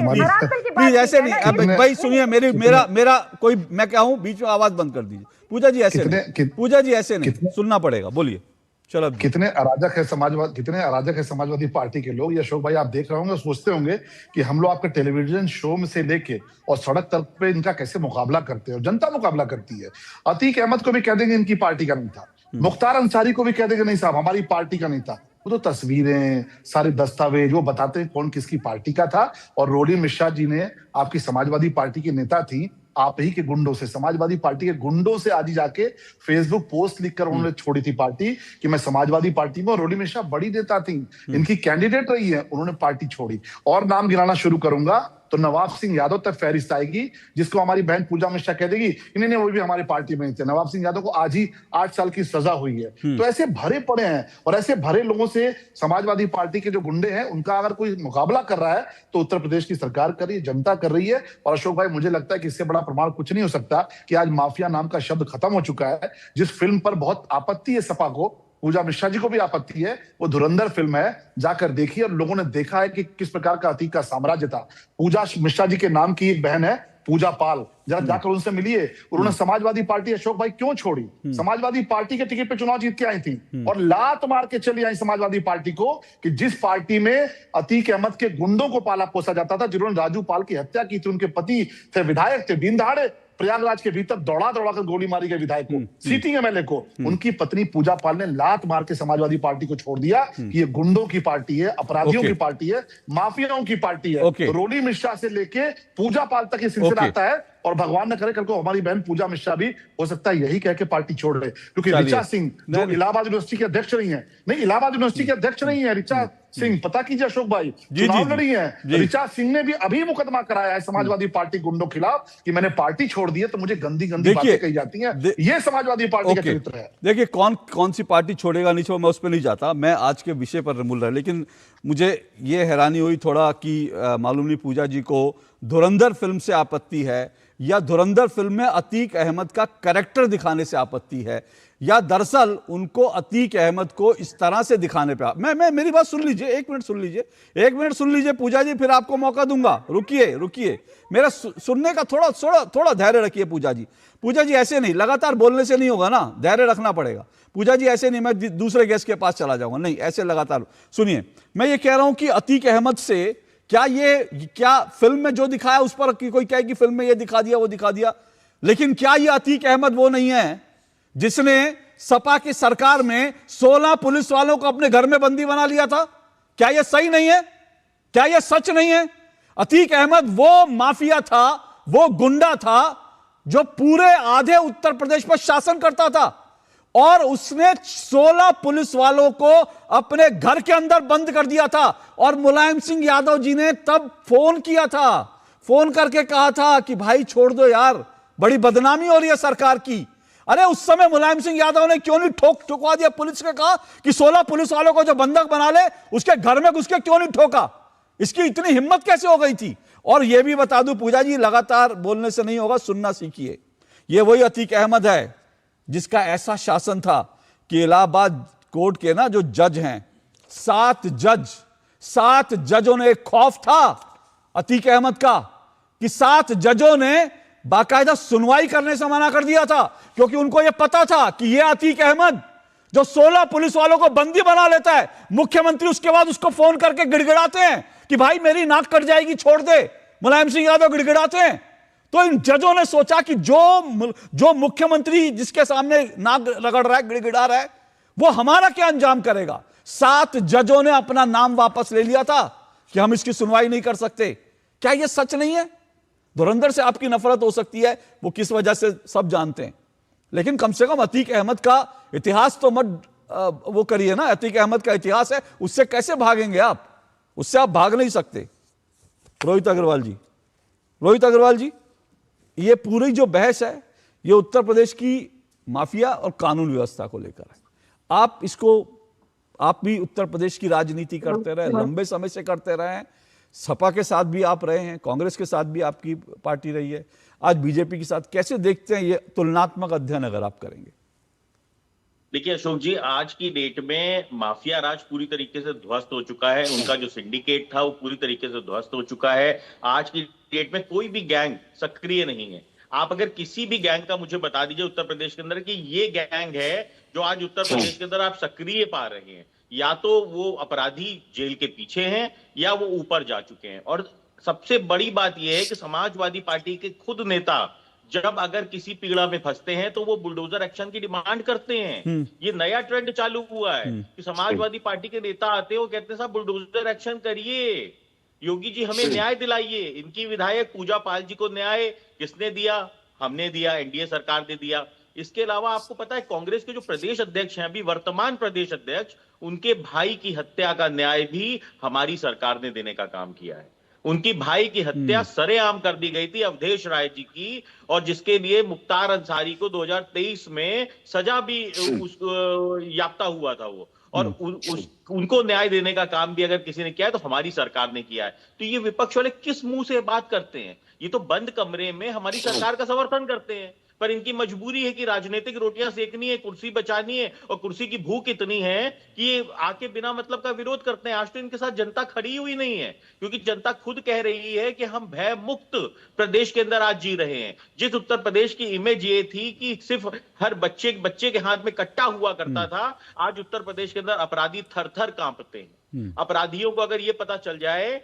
A: प्लीज ऐसे नहीं। अब भाई सुनिए, मेरा कोई, मैं क्या हूं, बीच में आवाज बंद कर दीजिए। पूजा जी ऐसे नहीं, सुनना पड़ेगा, बोलिए। चलो,
E: कितने अराजक है समाजवादी पार्टी के लोग। अशोक भाई, आप देख रहे होंगे, सोचते होंगे कि हम लोग आपके टेलीविजन शो में से लेके और सड़क तक पे इनका कैसे मुकाबला करते हैं, और जनता मुकाबला करती है। अतीक अहमद को भी कह देंगे इनकी पार्टी का नहीं था, मुख्तार अंसारी को भी कह देंगे नहीं साहब हमारी पार्टी का नहीं था। वो तो तस्वीरें, सारे दस्तावेज वो बताते हैं कौन किसकी पार्टी का था। और रोली मिश्रा जी ने, आपकी समाजवादी पार्टी की नेता थी, आप ही के गुंडों से, समाजवादी पार्टी के गुंडों से आज ही जाके फेसबुक पोस्ट लिखकर उन्होंने छोड़ी थी पार्टी कि मैं समाजवादी पार्टी में। और रोली मिश्रा बड़ी नेता थी, इनकी कैंडिडेट रही है, उन्होंने पार्टी छोड़ी। और नाम गिनाना शुरू करूंगा तो नवाब सिंह यादव तक फहरिस्त आएगी, जिसको हमारी बहन पूजा मिश्रा कह देगी नहीं वो भी हमारी पार्टी में थे। नवाब सिंह यादव को आज ही 8 साल की सजा हुई है। तो ऐसे भरे पड़े हैं, और ऐसे भरे लोगों से समाजवादी पार्टी के जो गुंडे हैं उनका अगर कोई मुकाबला कर रहा है तो उत्तर प्रदेश की सरकार कर रही है, जनता कर रही है। और अशोक भाई, मुझे लगता है कि इससे बड़ा प्रमाण कुछ नहीं हो सकता कि आज माफिया नाम का शब्द खत्म हो चुका है। जिस फिल्म पर बहुत आपत्ति है सपा को, पूजा मिश्रा जी को भी आपत्ति है, वो धुरंधर फिल्म है, जाकर देखिए। और लोगों ने देखा है कि किस प्रकार का अतीक का साम्राज्य था। पूजा मिश्रा जी के नाम की एक बहन है, पूजा पाल, जरा जाकर उनसे मिलिए। उन्होंने समाजवादी पार्टी अशोक भाई क्यों छोड़ी? समाजवादी पार्टी के टिकट पे चुनाव जीत के आई थी और लात मार के चली आई समाजवादी पार्टी को, कि जिस पार्टी में अतीक अहमद के गुंडों को पाला पोसा जाता था, जिन्होंने राजू पाल की हत्या की थी। उनके पति थे विधायक, थे दिन दहाड़े प्रयागराज के भीतर दौड़ा कर गोली मारी गई विधायक को, सीटिंग एमएलए को। उनकी पत्नी पूजा पाल ने लात मार के समाजवादी पार्टी को छोड़ दिया कि ये गुंडों की पार्टी है, अपराधियों की पार्टी है, माफियाओं की पार्टी है। रोली मिश्रा से लेके पूजा पाल तक ये सिलसिला आता है। और भगवान न करे कल को हमारी बहन पूजा मिश्रा भी हो सकता है यही कह के पार्टी छोड़ रहे, क्योंकि ऋचा सिंह जो इलाहाबाद यूनिवर्सिटी के अध्यक्ष रही हैं, नहीं इलाहाबाद यूनिवर्सिटी के अध्यक्ष रही हैं ऋचा सिंह, पता कीजिए अशोक भाई, चुनाव लड़ी है। ऋचा सिंह ने भी अभी मुकदमा कराया है समाजवादी पार्टी गुंडों खिलाफ कि मैंने पार्टी छोड़ दी है तो मुझे गंदी गंदी बातें कही जाती हैं। ये समाजवादी पार्टी का चरित्र है।
A: देखिए कौन सी पार्टी छोड़ेगा नहीं छोड़ेगा, मैं उस पर नहीं जाता, मैं आज के विषय पर मूल रहा। लेकिन मुझे ये हैरानी हुई थोड़ा कि मालूम नहीं पूजा जी को धुरंधर फिल्म से आपत्ति है या धुरंधर फिल्म में अतीक अहमद का कैरेक्टर दिखाने से आपत्ति है, या दरअसल उनको अतीक अहमद को इस तरह से दिखाने पे। मैं मेरी बात सुन लीजिए, एक मिनट सुन लीजिए पूजा जी, फिर आपको मौका दूंगा। रुकिए मेरा सुनने का थोड़ा धैर्य रखिए पूजा जी ऐसे नहीं, लगातार बोलने से नहीं होगा ना, धैर्य रखना पड़ेगा पूजा जी। ऐसे नहीं मैं दूसरे गेस्ट के पास चला जाऊंगा, नहीं ऐसे लगातार सुनिए। मैं ये कह रहा हूं कि अतीक अहमद से क्या फिल्म में जो दिखाया उस पर कोई कहे कि फिल्म में ये दिखा दिया वो दिखा दिया, लेकिन क्या ये अतीक अहमद वो नहीं है जिसने सपा की सरकार में 16 पुलिस वालों को अपने घर में बंदी बना लिया था? क्या यह सही नहीं है? क्या यह सच नहीं है? अतीक अहमद वो माफिया था, वो गुंडा था जो पूरे आधे उत्तर प्रदेश पर शासन करता था और उसने 16 पुलिस वालों को अपने घर के अंदर बंद कर दिया था। और मुलायम सिंह यादव जी ने तब फोन किया था, फोन करके कहा था कि भाई छोड़ दो यार, बड़ी बदनामी हो रही है सरकार की। अरे उस समय मुलायम सिंह यादव ने क्यों नहीं ठोकवा दिया पुलिस को, कहा कि 16 पुलिस वालों को जो बंधक बना ले उसके घर में घुस के क्यों नहीं ठोका? इसकी इतनी हिम्मत कैसे हो गई थी? और यह भी बता दूं पूजा जी, लगातार बोलने से नहीं होगा, सुनना सीखिए। यह वही अतीक अहमद है जिसका ऐसा शासन था कि इलाहाबाद कोर्ट के ना जो जज हैं, 7 जजों ने, एक खौफ था अतीक अहमद का कि 7 जजों ने बाकायदा सुनवाई करने से मना कर दिया था, क्योंकि उनको यह पता था कि यह अतीक अहमद जो 16 पुलिस वालों को बंदी बना लेता है, मुख्यमंत्री उसके बाद उसको फोन करके गिड़गिड़ाते हैं कि भाई मेरी नाक कट जाएगी छोड़ दे, मुलायम सिंह यादव गिड़गिड़ाते हैं। तो इन जजों ने सोचा कि जो मुख्यमंत्री जिसके सामने नाक रगड़ रहा है, गिड़गिड़ा रहा है, वो हमारा क्या अंजाम करेगा। 7 जजों ने अपना नाम वापस ले लिया था कि हम इसकी सुनवाई नहीं कर सकते। क्या यह सच नहीं है? धुरंधर से आपकी नफरत हो सकती है, वो किस वजह से सब जानते हैं, लेकिन कम से कम अतीक अहमद का इतिहास तो मत वो करिए ना। अतीक अहमद का इतिहास है, उससे कैसे भागेंगे आप? उससे आप भाग नहीं सकते। रोहित अग्रवाल जी, ये पूरी जो बहस है ये उत्तर प्रदेश की माफिया और कानून व्यवस्था को लेकर है। आप भी उत्तर प्रदेश की राजनीति करते रहे, लंबे समय से करते रहे हैं, सपा के साथ भी आप रहे हैं, कांग्रेस के साथ भी आपकी पार्टी रही है, आज बीजेपी के साथ, कैसे देखते हैं ये तुलनात्मक अध्ययन अगर आप करेंगे?
G: देखिए अशोक जी, आज की डेट में माफिया राज पूरी तरीके से ध्वस्त हो चुका है। उनका जो सिंडिकेट था वो पूरी तरीके से ध्वस्त हो चुका है। आज की डेट में कोई भी गैंग सक्रिय नहीं है। आप अगर किसी भी गैंग का मुझे बता दीजिए उत्तर प्रदेश के अंदर कि ये गैंग है जो आज उत्तर प्रदेश के अंदर आप सक्रिय पा रहे हैं, या तो वो अपराधी जेल के पीछे हैं या वो ऊपर जा चुके हैं। और सबसे बड़ी बात यह है कि समाजवादी पार्टी के खुद नेता जब अगर किसी पीड़ा में फंसते हैं तो वो बुलडोजर एक्शन की डिमांड करते हैं। ये नया ट्रेंड चालू हुआ है कि समाजवादी पार्टी के नेता आते हैं, वो कहते हैं साहब बुलडोजर एक्शन करिए, योगी जी हमें न्याय दिलाइए। इनकी विधायक पूजा पाल जी को न्याय किसने दिया? हमने दिया, एनडीए सरकार ने दिया। इसके अलावा आपको पता है कांग्रेस के जो प्रदेश अध्यक्ष हैं, अभी वर्तमान प्रदेश अध्यक्ष, उनके भाई की हत्या का न्याय भी हमारी सरकार ने देने का काम किया है। उनकी भाई की हत्या सरेआम कर दी गई थी अवधेश राय जी की, और जिसके लिए मुख्तार अंसारी को 2023 में सजा भी याफ्ता हुआ था वो, और उनको न्याय देने का काम भी अगर किसी ने किया है तो हमारी सरकार ने किया है। तो ये विपक्ष वाले किस मुंह से बात करते हैं? ये तो बंद कमरे में हमारी सरकार का समर्थन करते हैं। पर इनकी मजबूरी है कि राजनीतिक रोटियां सेकनी है, कुर्सी बचानी है, और कुर्सी की भूख इतनी है कि ये आके बिना मतलब का विरोध करते हैं। आज तो इनके साथ जनता खड़ी हुई नहीं है, क्योंकि जनता खुद कह रही है कि हम भय मुक्त प्रदेश के अंदर आज जी रहे हैं। जिस उत्तर प्रदेश की इमेज ये थी कि सिर्फ हर बच्चे के हाथ में कट्टा हुआ करता था, आज उत्तर प्रदेश के अंदर अपराधी थर थर कांपते हैं। अपराधियों को अगर ये पता चल जाए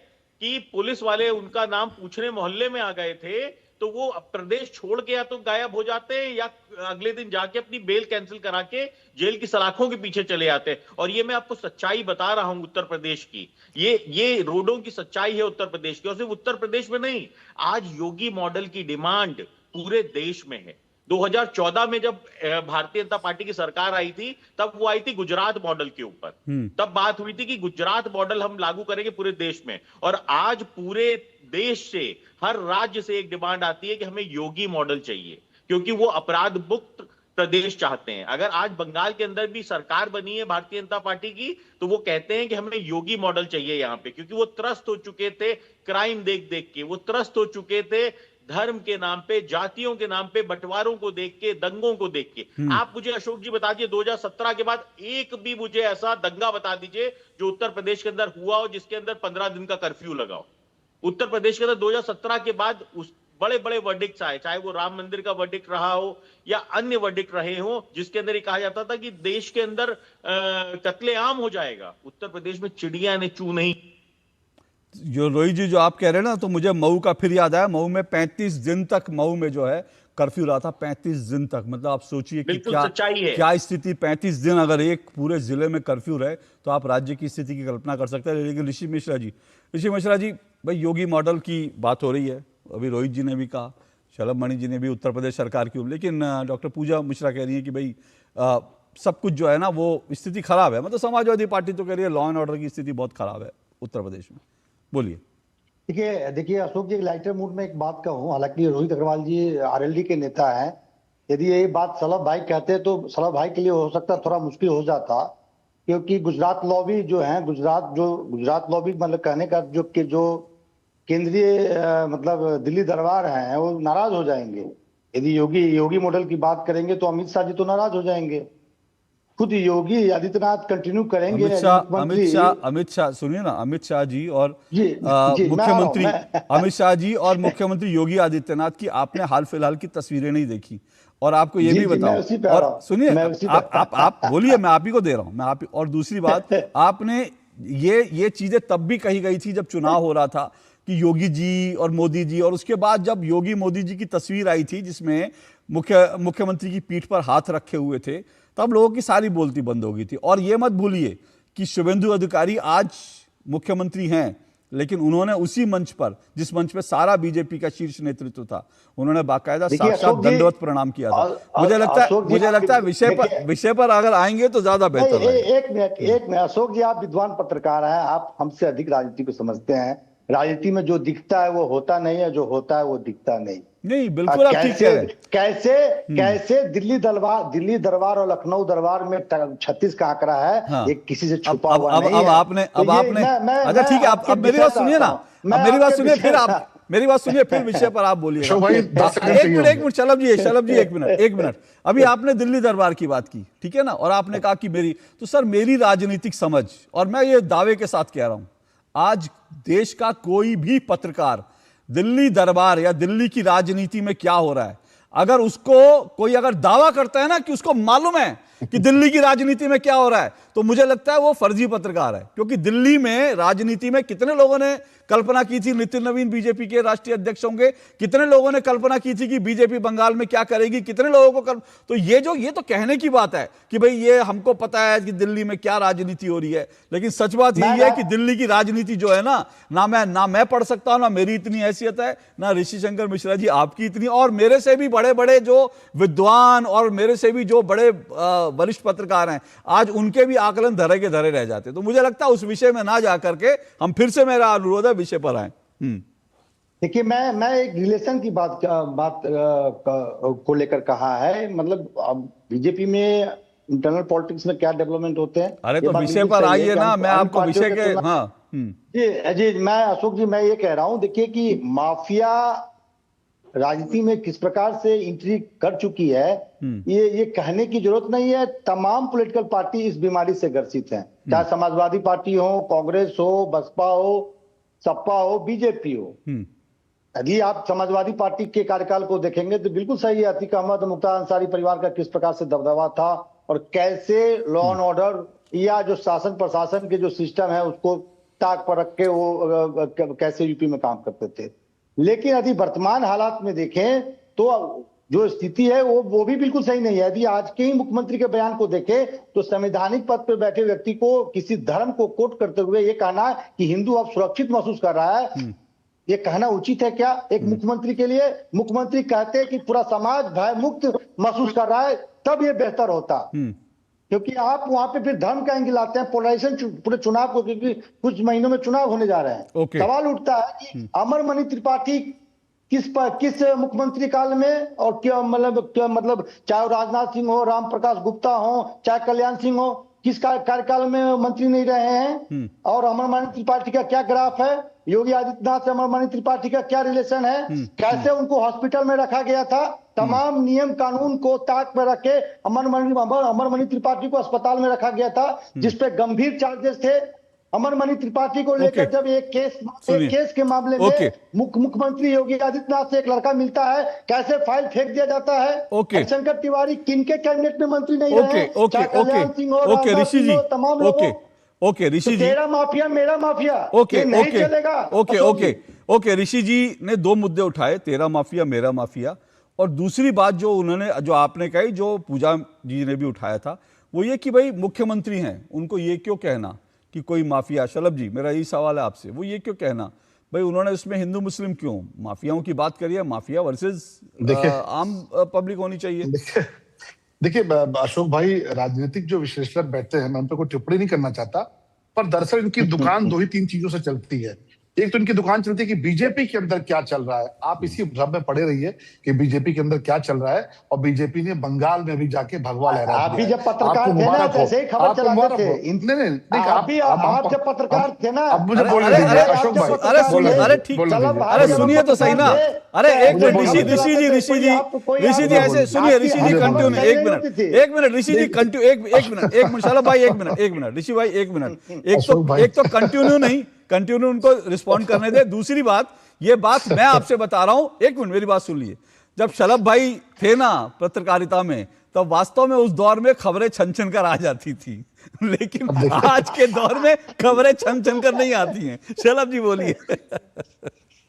G: कि पुलिस वाले उनका नाम पूछने मोहल्ले में आ गए थे, तो वो प्रदेश छोड़ के या तो गायब हो जाते हैं या अगले दिन जाके अपनी बेल कैंसिल करा के जेल की सलाखों के पीछे चले जाते हैं। और ये मैं आपको सच्चाई बता रहा हूं उत्तर प्रदेश की, ये रोडों की सच्चाई है उत्तर प्रदेश की। और सिर्फ उत्तर प्रदेश में नहीं, आज योगी मॉडल की डिमांड पूरे देश में है। 2014 में जब भारतीय जनता पार्टी की सरकार आई थी, तब वो आई थी गुजरात मॉडल के ऊपर। तब बात हुई थी कि गुजरात मॉडल हम लागू करेंगे पूरे देश में। और आज पूरे देश से, हर राज्य से एक डिमांड आती है कि हमें योगी मॉडल चाहिए, क्योंकि वो अपराध मुक्त प्रदेश चाहते हैं। अगर आज बंगाल के अंदर भी सरकार बनी है भारतीय जनता पार्टी की, तो वो कहते हैं कि हमें योगी मॉडल चाहिए यहां पे, क्योंकि वो त्रस्त हो चुके थे क्राइम देख देख के, वो त्रस्त हो चुके थे धर्म के नाम पे, जातियों के नाम पे, बंटवारों को देख के, दंगों को देख के। आप मुझे अशोक जी बता दीजिए, 2017 के बाद एक भी मुझे ऐसा दंगा बता दीजिए जो उत्तर प्रदेश के अंदर हुआ हो, जिसके अंदर 15 दिन का कर्फ्यू लगा हो। उत्तर प्रदेश के अंदर 2017 के बाद उस बड़े बड़े वर्डिक्ट्स आए, चाहे वो राम मंदिर का वर्डिक्ट रहा हो या अन्य वर्डिक्ट रहे हो, जिसके अंदर ये कहा जाता था कि देश के अंदर कत्लेआम हो जाएगा। उत्तर प्रदेश में चिड़िया ने चू नहीं।
A: जो रोहित जी जो आप कह रहे हैं ना, तो मुझे मऊ का फिर याद आया। मऊ में 35 दिन तक मऊ में जो है कर्फ्यू रहा था, 35 दिन तक। मतलब आप सोचिए कि क्या स्थिति, 35 दिन अगर एक पूरे जिले में कर्फ्यू रहे तो आप राज्य की स्थिति की कल्पना कर सकते हैं। लेकिन ऋषि मिश्रा जी भाई, योगी मॉडल की बात हो रही है, अभी रोहित जी ने भी कहा, शलभ मणि जी ने भी उत्तर प्रदेश सरकार की, लेकिन डॉक्टर पूजा मिश्रा कह रही है कि भाई सब कुछ जो है ना वो स्थिति खराब है। मतलब समाजवादी पार्टी तो कह रही है लॉ एंड ऑर्डर की स्थिति बहुत खराब है उत्तर प्रदेश में। बोलिए।
H: देखिए अशोक जी, लाइटर मूड में एक बात कहूँ, हालांकि रोहित अग्रवाल जी आरएलडी के नेता हैं, यदि यही बात शलभ भाई कहते तो शलभ भाई के लिए हो सकता थोड़ा मुश्किल हो जाता, क्योंकि गुजरात लॉबी जो है, गुजरात लॉबी मतलब कहने का जो केंद्रीय मतलब दिल्ली दरबार है, वो नाराज हो जाएंगे। यदि योगी मॉडल की बात करेंगे तो अमित शाह जी तो नाराज हो जाएंगे। खुद योगी आदित्यनाथ कंटिन्यू करेंगे।
A: अमित शाह सुनिए ना, अमित शाह जी और मुख्यमंत्री अमित शाह जी और मुख्यमंत्री योगी आदित्यनाथ की आपने हाल फिलहाल की तस्वीरें नहीं देखी। और आपको ये भी बताओ, और सुनिए आप बोलिए, मैं आप ही को दे रहा हूं, मैं आप। और दूसरी बात, आपने ये चीजें तब भी कही गई थी जब चुनाव हो रहा था कि योगी जी और मोदी जी, और उसके बाद जब योगी मोदी जी की तस्वीर आई थी जिसमें मुख्यमंत्री की पीठ पर हाथ रखे हुए थे, तब लोगों की सारी बोलती बंद हो गई थी। और ये मत भूलिए कि शुभेंदु अधिकारी आज मुख्यमंत्री हैं, लेकिन उन्होंने उसी मंच पर, जिस मंच पर सारा बीजेपी का शीर्ष नेतृत्व था, उन्होंने बाकायदा साक्षात दंडवत प्रणाम किया था। मुझे लगता है विषय पर अगर आएंगे तो ज्यादा बेहतर है।
H: एक मिनट अशोक जी, आप विद्वान पत्रकार हैं, आप हमसे अधिक राजनीति को समझते हैं। राजनीति में जो दिखता है वो होता नहीं है, जो होता है वो दिखता नहीं।
A: बिल्कुल आप ठीक कह रहे हैं।
H: कैसे दिल्ली दरबार और लखनऊ दरबार में 36 का आंकड़ा है। हाँ। एक किसी से छुपा हुआ नहीं है।
A: अब आपने अच्छा ठीक है, अब मेरी बात सुनिए ना, अब मेरी बात सुनिए, फिर आप मेरी बात सुनिए, फिर विषय पर आप बोलिए। एक मिनट शलभ जी, एक मिनट। अभी आपने दिल्ली दरबार की बात की, ठीक है ना, और आपने कहा कि मेरी राजनीतिक समझ, और मैं ये दावे के साथ कह रहा हूं, आज देश का कोई भी पत्रकार दिल्ली दरबार या दिल्ली की राजनीति में क्या हो रहा है, अगर उसको कोई अगर दावा करता है ना कि उसको मालूम है कि दिल्ली की राजनीति में क्या हो रहा है, तो मुझे लगता है वो फर्जी पत्रकार है। क्योंकि दिल्ली में राजनीति में कितने लोगों ने कल्पना की थी नितिन नवीन बीजेपी के राष्ट्रीय अध्यक्ष होंगे, कितने लोगों ने कल्पना की थी कि बीजेपी बंगाल में क्या करेगी, कितने लोगों को तो ये तो कहने की बात है कि भाई ये हमको पता है कि दिल्ली में क्या राजनीति हो रही है, लेकिन सच बात यही है कि दिल्ली की राजनीति जो है ना मैं पढ़ सकता हूं, ना मेरी इतनी हैसियत है, ना ऋषि शंकर मिश्रा जी आपकी इतनी, और मेरे से भी बड़े बड़े जो विद्वान और मेरे से भी जो बड़े वरिष्ठ पत्रकार हैं, आज उनके भी आकलन धरे के धरे रह जाते। तो मुझे लगता है उस विषय में ना जाकर के हम फिर से, मेरा अनुरोध है, विषय पर आए।
H: देखिए, मैं एक रिलेशन की बात को लेकर कहा है, मतलब बीजेपी में इंटरनल पॉलिटिक्स में क्या डेवलपमेंट होते हैं।
A: अरे तो विषय पर आइए ना, मैं आपको विषय के
H: जी मैं अशोक जी, मैं ये कह रहा हूं, देखिए कि माफिया राजनीति में किस प्रकार से एंट्री कर चुकी है, ये कहने की जरूरत नहीं है। तमाम पॉलिटिकल पार्टी इस बीमारी से ग्रसित हैं, चाहे समाजवादी पार्टी हो, कांग्रेस हो, बसपा हो, सपा हो, बीजेपी हो। यदि आप समाजवादी पार्टी के कार्यकाल को देखेंगे तो बिल्कुल सही है, अतीक अहमद, मुख्तार अंसारी परिवार का किस प्रकार से दबदबा था और कैसे लॉ एंड ऑर्डर या जो शासन प्रशासन के जो सिस्टम है उसको ताक पर रख के वो कैसे यूपी में काम करते थे। लेकिन यदि वर्तमान हालात में देखें तो जो स्थिति है वो भी बिल्कुल सही नहीं है। यदि आज के ही मुख्यमंत्री के बयान को देखें तो संवैधानिक पद पर बैठे व्यक्ति को किसी धर्म को कोट करते हुए ये कहना कि हिंदू अब सुरक्षित महसूस कर रहा है, ये कहना उचित है क्या एक मुख्यमंत्री के लिए? मुख्यमंत्री कहते हैं कि पूरा समाज भय मुक्त महसूस कर रहा है, तब ये बेहतर होता। क्योंकि आप वहां पे फिर धर्म का एंगल लाते हैं, पोलराइजेशन पूरे चुनाव को, क्योंकि कुछ महीनों में चुनाव होने जा रहे हैं। सवाल उठता है कि अमरमणि त्रिपाठी किस मुख्यमंत्री काल में और क्या मतलब चाहे राजनाथ सिंह हो, राम प्रकाश गुप्ता हो, चाहे कल्याण सिंह हो, किस कार्यकाल में मंत्री नहीं रहे हैं? और अमरमणि त्रिपाठी का क्या ग्राफ है? योगी आदित्यनाथ से अमरमणि त्रिपाठी का क्या रिलेशन है? कैसे उनको हॉस्पिटल में रखा गया था? तमाम नियम कानून को ताक पर रख के अमरमणि त्रिपाठी को अस्पताल में रखा गया था, जिसपे गंभीर चार्जेस थे। अमरमणि त्रिपाठी को लेकर जब एक केस के मामले में मुख्यमंत्री योगी आदित्यनाथ से एक लड़का मिलता है, कैसे फाइल फेंक दिया जाता है? शंकर तिवारी किनके कैबिनेट में मंत्री नहीं रहे? कल्याण सिंह हो,
A: ऋषि जी,
H: तमाम लोगों
A: ओके ऋषि जी,
H: तेरा माफिया मेरा माफिया नहीं चलेगा।
A: ओके ऋषि जी ने दो मुद्दे उठाए, तेरा माफिया मेरा माफिया, और दूसरी बात जो आपने कही, जो पूजा जी ने भी उठाया था, वो ये कि भाई मुख्यमंत्री हैं, उनको ये क्यों कहना कि कोई माफिया। शलभ जी, मेरा यही सवाल है आपसे, वो ये क्यों कहना भाई उन्होंने इसमें हिंदू मुस्लिम क्यों, माफियाओं की बात करिए, माफिया वर्सेस आम पब्लिक होनी चाहिए।
E: देखिए अशोक भाई, राजनीतिक जो विश्लेषक बैठते हैं, मैं उन पर कोई टिप्पणी नहीं करना चाहता, पर दरअसल इनकी दुकान दो ही तीन चीजों से चलती है। एक तो इनकी दुकान चलती है कि बीजेपी के अंदर क्या चल रहा है। आप इसी भ्रम में पड़े रहिए कि बीजेपी के अंदर क्या चल रहा है, और बीजेपी ने बंगाल में भी जाके भगवा लहरा
H: आप भी जब पत्रकार थे ना, ऐसे ही खबर चलाते थे। नहीं, आप जब पत्रकार थे ना,
E: अब मुझे बोलने दीजिए अशोक भाई।
A: अरे ठीक, अरे सुनिए तो सही ना। अरे एक मिनट ऋषि जी ऐसे सुनिए, ऋषि जी कंटिन्यू, एक मिनट ऋषि जी कंटिन्यू, एक मिनट शलभ भाई, एक मिनट ऋषि भाई, एक मिनट, एक तो कंटिन्यू उनको रिस्पॉन्ड करने दे। दूसरी बात, ये बात मैं आपसे बता रहा हूं, एक मिनट मेरी बात सुन लिए। जब शलभ भाई थे ना पत्रकारिता में, तब वास्तव में उस दौर में खबरें छन कर आ जाती थी, लेकिन आज के दौर में खबरें छन कर नहीं आती हैं। शलभ जी बोलिए।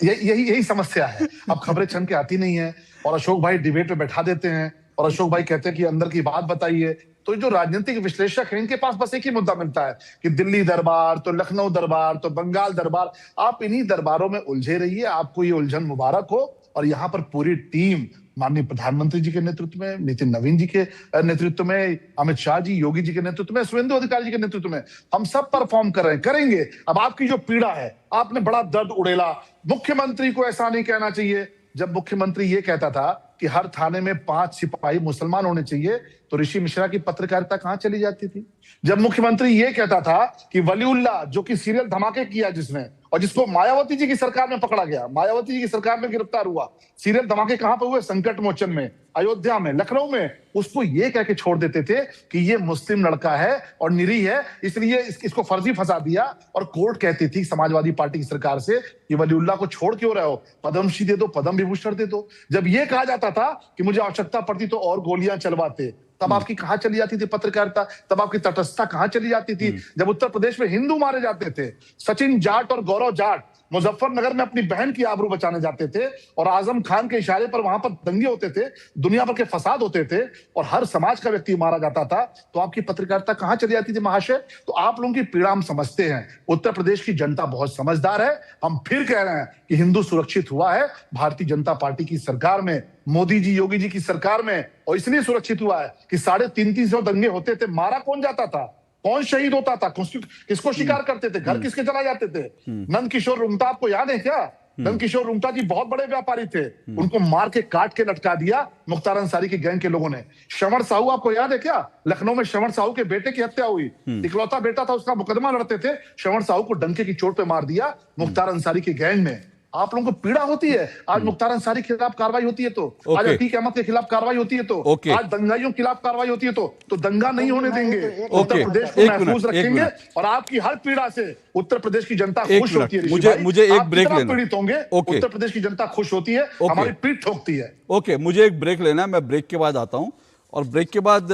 E: यही समस्या है, अब खबरें छन के आती नहीं है, और अशोक भाई डिबेट में बैठा देते हैं, और अशोक भाई कहते हैं कि अंदर की बात बताइए। तो जो राजनीतिक विश्लेषक हैं, इनके पास बस एक ही मुद्दा मिलता है कि दिल्ली दरबार, तो लखनऊ दरबार, तो बंगाल दरबार। आप इन्हीं दरबारों में उलझे रहिए, आपको ये उलझन मुबारक हो। और यहाँ पर पूरी टीम माननीय प्रधानमंत्री जी के नेतृत्व में, नितिन नवीन जी के नेतृत्व में, अमित शाह जी, योगी जी के नेतृत्व में, शुभेंदु अधिकारी जी के नेतृत्व में, हम सब परफॉर्म कर रहे हैं, करेंगे। अब आपकी जो पीड़ा है, आपने बड़ा दर्द उड़ेला, मुख्यमंत्री को ऐसा नहीं कहना चाहिए। जब मुख्यमंत्री ये कहता था कि हर थाने में 5 सिपाही मुसलमान होने चाहिए, तो ऋषि मिश्रा की पत्रकारिता कहां चली जाती थी? जब मुख्यमंत्री ये कहता था कि वलीउल्लाह, जो कि सीरियल धमाके किया जिसने, और जिसको मायावती जी की सरकार में पकड़ा गया, मायावती जी की सरकार में गिरफ्तार हुआ, सीरियल धमाके कहां पर हुए? संकट मोचन में, अयोध्या में, लखनऊ में। उसको ये कह के छोड़ देते थे कि ये मुस्लिम लड़का है और निरीह है, इसलिए इसको फर्जी फंसा दिया। और कोर्ट कहती थी समाजवादी पार्टी की सरकार से कि वलीउल्लाह को छोड़ क्यों रहे हो, पद्मश्री दे दो, पद्म विभूषण दे दो। जब ये कहा जाता था कि मुझे आवश्यकता पड़ती तो और गोलियां चलवाते, तब आपकी कहां चली जाती थी पत्रकारिता? तब आपकी तटस्थता कहां चली जाती थी? जब उत्तर प्रदेश में हिंदू मारे जाते थे, सचिन जाट और गौरव जाट मुजफ्फरनगर में अपनी बहन की आबरू बचाने जाते थे, और आजम खान के इशारे पर वहां पर दंगे होते थे, दुनिया भर के फसाद होते थे, और हर समाज का व्यक्ति मारा जाता था, तो आपकी पत्रकारिता कहां चली जाती थी महाशय? तो आप लोगों की पीड़ा हम समझते हैं। उत्तर प्रदेश की जनता बहुत समझदार है। हम फिर कह रहे हैं कि हिंदू सुरक्षित हुआ है भारतीय जनता पार्टी की सरकार में, मोदी जी, योगी जी की सरकार में। और इसलिए सुरक्षित हुआ है कि 350 दंगे होते थे, मारा कौन जाता था, कौन शहीद होता था, किसको शिकार करते थे, घर किसके चला जाते थे? नंद किशोर रुंगटा, आपको याद है क्या? नंद किशोर रुंगटा जी बहुत बड़े व्यापारी थे, उनको मार के काट के लटका दिया मुख्तार अंसारी की गैंग के लोगों ने। श्रवण साहू, आपको याद है क्या? लखनऊ में श्रवण साहू के बेटे की हत्या हुई, इकलौता बेटा था, उसका मुकदमा लड़ते थे, श्रवण साहू को डंके की चोट पे मार दिया मुख्तार अंसारी की गैंग ने। आप लोगों को पीड़ा होती है आज मुख्तार अंसारी के खिलाफ कार्रवाई होती है तो, आज अतीक अहमद के खिलाफ कार्रवाई होती है तो, आज दंगाइयों के खिलाफ कार्रवाई होती है तो दंगा नहीं होने देंगे, उत्तर प्रदेश को महफूज रखेंगे और आपकी हर पीड़ा से उत्तर प्रदेश की जनता खुश होती है।
A: मुझे एक ब्रेक लेना,
E: पीड़ित होंगे उत्तर प्रदेश की जनता खुश होती है, हमारी पीठ ठोकती है।
A: ओके, मुझे एक ब्रेक लेना है, मैं ब्रेक के बाद आता हूं। और ब्रेक के बाद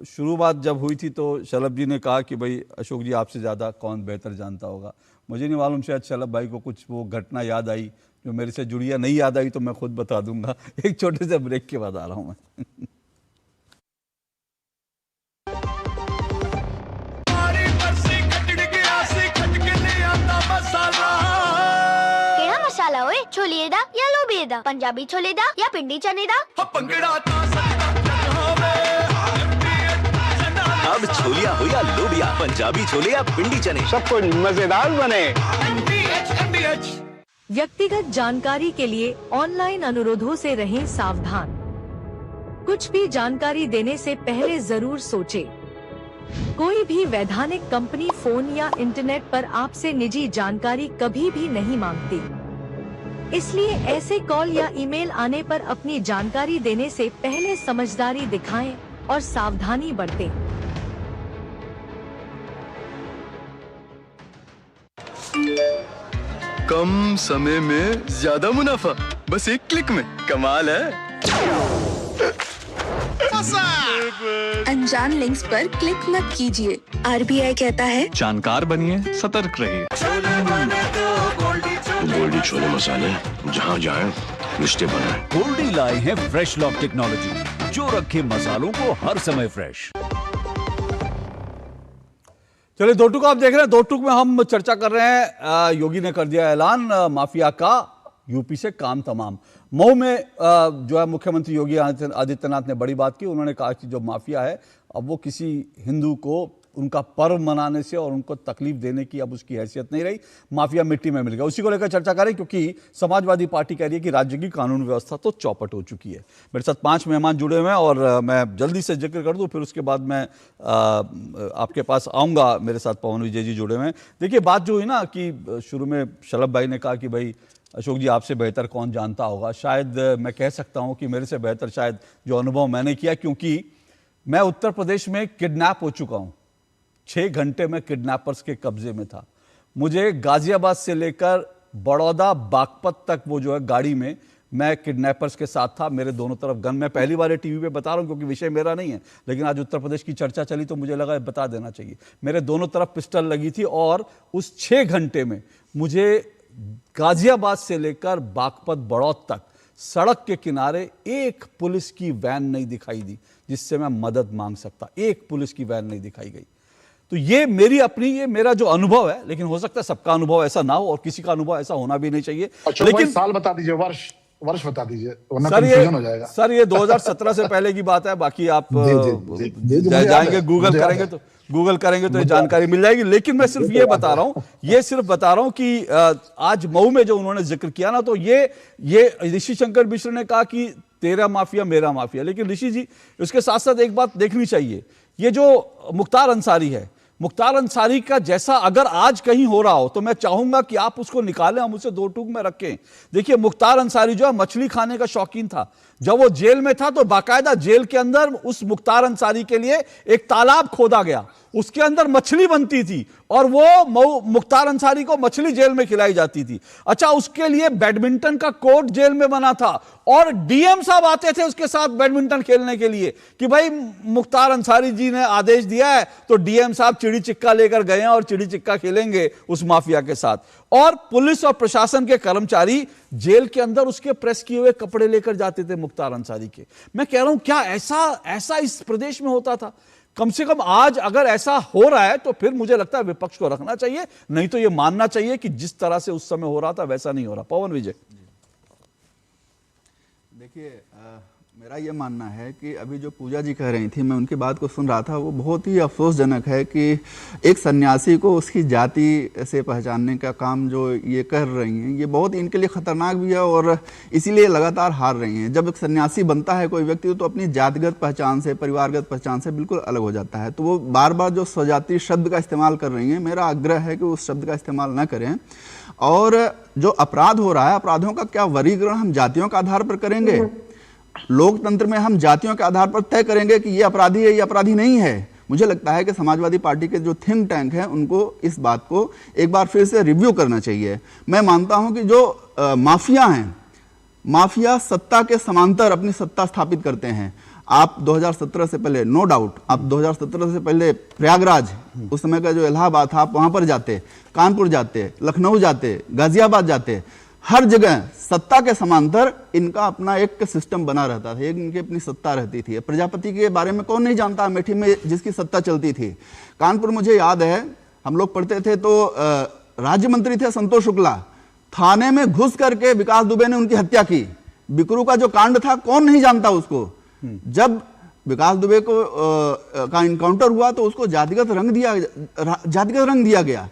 A: शुरुआत जब हुई थी तो शलभ जी ने कहा कि भाई अशोक जी आपसे ज़्यादा कौन बेहतर जानता होगा। मुझे नहीं मालूम, शायद शलभ भाई को कुछ वो घटना याद आई जो मेरे से जुड़ी या नहीं याद आई तो मैं खुद बता दूंगा। एक छोटे से ब्रेक के बाद आ रहा हूं मैं।
I: केड़ा मसाला होए, छोलिए दा या लोबिए दा, पंजाबी छोले दा या पिंडी चने दा।
J: अब छोलिया हो या लोबिया, पंजाबी छोले या पिंडी चने, सब कुछ मजेदार बने।
K: व्यक्तिगत जानकारी के लिए ऑनलाइन अनुरोधों से रहें सावधान। कुछ भी जानकारी देने से पहले जरूर सोचें। कोई भी वैधानिक कंपनी फोन या इंटरनेट पर आपसे निजी जानकारी कभी भी नहीं मांगती, इसलिए ऐसे कॉल या ईमेल आने पर अपनी जानकारी देने से पहले समझदारी दिखाएं और सावधानी बरतें।
L: कम समय में ज्यादा मुनाफा, बस एक क्लिक में, कमाल है।
M: अनजान लिंक्स पर क्लिक मत कीजिए, आरबीआई कहता है
L: जानकार बनिए, सतर्क रहिए।
N: गोल्डी छोले मसाले, जहाँ जाए रिश्ते बनाए।
O: गोल्डी लाए हैं फ्रेश लॉक टेक्नोलॉजी जो रखे मसालों को हर समय फ्रेश।
A: चलिए, दो टुक आप देख रहे हैं। दो टुक में हम चर्चा कर रहे हैं, योगी ने कर दिया ऐलान, माफिया का यूपी से काम तमाम। मऊ में जो है मुख्यमंत्री योगी आदित्यनाथ ने बड़ी बात की। उन्होंने कहा कि जो माफिया है अब वो किसी हिंदू को उनका पर्व मनाने से और उनको तकलीफ देने की अब उसकी हैसियत नहीं रही, माफिया मिट्टी में मिल गया। उसी को लेकर चर्चा करें क्योंकि समाजवादी पार्टी कह रही है कि राज्य की कानून व्यवस्था तो चौपट हो चुकी है। मेरे साथ 5 मेहमान जुड़े हुए हैं और मैं जल्दी से जिक्र कर दूं, फिर उसके बाद मैं आपके पास आऊँगा। मेरे साथ पवन विजय जी जुड़े हुए हैं। देखिए, बात जो हुई ना कि शुरू में शलभ भाई ने कहा कि भाई अशोक जी आपसे बेहतर कौन जानता होगा। शायद मैं कह सकता हूँ कि मेरे से बेहतर शायद जो अनुभव मैंने किया, क्योंकि मैं उत्तर प्रदेश में किडनैप हो चुका हूँ। 6 घंटे में किडनैपर्स के कब्जे में था। मुझे गाजियाबाद से लेकर बड़ौदा बागपत तक वो जो है गाड़ी में मैं किडनैपर्स के साथ था। मेरे दोनों तरफ गन। मैं पहली बार टीवी पे बता रहा हूँ क्योंकि विषय मेरा नहीं है, लेकिन आज उत्तर प्रदेश की चर्चा चली तो मुझे लगा बता देना चाहिए। मेरे दोनों तरफ पिस्टल लगी थी और उस 6 घंटे में मुझे गाजियाबाद से लेकर बागपत बड़ौद तक सड़क के किनारे एक पुलिस की वैन नहीं दिखाई दी जिससे मैं मदद मांग सकता। एक पुलिस की वैन नहीं दिखाई गई। तो ये मेरी अपनी, ये मेरा जो अनुभव है, लेकिन हो सकता है सबका अनुभव ऐसा ना हो और किसी का अनुभव ऐसा होना भी नहीं चाहिए।
E: लेकिन साल बता दीजिए, वर्ष बता दीजिए, वरना कंफ्यूजन हो जाएगा।
A: सर ये 2017 से पहले की बात है, बाकी आप जाएंगे गूगल करेंगे तो ये जानकारी मिल जाएगी। लेकिन मैं सिर्फ ये बता रहा हूं कि आज मऊ में जो उन्होंने जिक्र किया ना, तो ये ऋषि शंकर मिश्र ने कहा कि तेरा माफिया मेरा माफिया। लेकिन ऋषि जी, उसके साथ साथ एक बात देखनी चाहिए, ये जो मुख्तार अंसारी है, मुख्तार अंसारी का जैसा अगर आज कहीं हो रहा हो तो मैं चाहूंगा कि आप उसको निकालें, हम उसे 2 टूक में रखें। देखिए, मुख्तार अंसारी जो है मछली खाने का शौकीन था। जब वो जेल में था तो बाकायदा जेल के अंदर उस मुख्तार अंसारी के लिए एक तालाब खोदा गया, उसके अंदर मछली बनती थी और वो मुख्तार अंसारी को मछली जेल में खिलाई जाती थी। अच्छा, उसके लिए बैडमिंटन का कोर्ट जेल में बना था और डीएम साहब आते थे उसके साथ बैडमिंटन खेलने के लिए कि भाई मुख्तार अंसारी जी ने आदेश दिया है तो डीएम साहब चिड़ी चिक्का लेकर गए हैं और चिड़ी चिक्का खेलेंगे उस माफिया के साथ। और पुलिस और प्रशासन के कर्मचारी जेल के अंदर उसके प्रेस किए हुए कपड़े लेकर जाते थे मुख्तार अंसारी के। मैं कह रहा हूं, क्या ऐसा इस प्रदेश में होता था? कम से कम आज अगर ऐसा हो रहा है तो फिर मुझे लगता है विपक्ष को रखना चाहिए, नहीं तो यह मानना चाहिए कि जिस तरह से उस समय हो रहा था वैसा नहीं हो रहा। पवन विजय,
P: देखिए, मेरा ये मानना है कि अभी जो पूजा जी कह रही थी, मैं उनकी बात को सुन रहा था, वो बहुत ही अफसोसजनक है कि एक सन्यासी को उसकी जाति से पहचानने का काम जो ये कर रही हैं, ये बहुत इनके लिए खतरनाक भी है और इसीलिए लगातार हार रही हैं। जब एक सन्यासी बनता है कोई व्यक्ति तो अपनी जातिगत पहचान से, परिवारगत पहचान से बिल्कुल अलग हो जाता है। तो वो बार बार जो स्वजाति शब्द का इस्तेमाल कर रही हैं, मेरा आग्रह है कि उस शब्द का इस्तेमाल न करें और जो अपराध हो रहा है, अपराधों का क्या वर्गीकरण हम जातियों के आधार पर करेंगे? लोकतंत्र में हम जातियों के आधार पर तय करेंगे कि ये अपराधी है, ये अपराधी नहीं है? मुझे लगता है कि समाजवादी पार्टी के जो थिंक टैंक हैं उनको इस बात को एक बार फिर से रिव्यू करना चाहिए। मैं मानता हूं कि जो माफिया हैं, माफिया सत्ता के समांतर अपनी सत्ता स्थापित करते हैं। आप 2017 से पहले, नो डाउट, आप 2017 से पहले प्रयागराज, उस समय का जो इलाहाबाद था, आप वहां पर जाते, कानपुर जाते, लखनऊ जाते, गाजियाबाद जाते, हर जगह सत्ता के समांतर इनका अपना एक सिस्टम बना रहता था, एक इनकी अपनी सत्ता रहती थी। प्रजापति के बारे में कौन नहीं जानता, अमेठी में जिसकी सत्ता चलती थी। कानपुर मुझे याद है, हम लोग पढ़ते थे तो राज्य मंत्री थे संतोष शुक्ला, थाने में घुस करके विकास दुबे ने उनकी हत्या की। बिकरू का जो कांड था, कौन नहीं जानता उसको। जब विकास दुबे को का इनकाउंटर हुआ तो उसको जातिगत रंग दिया गया।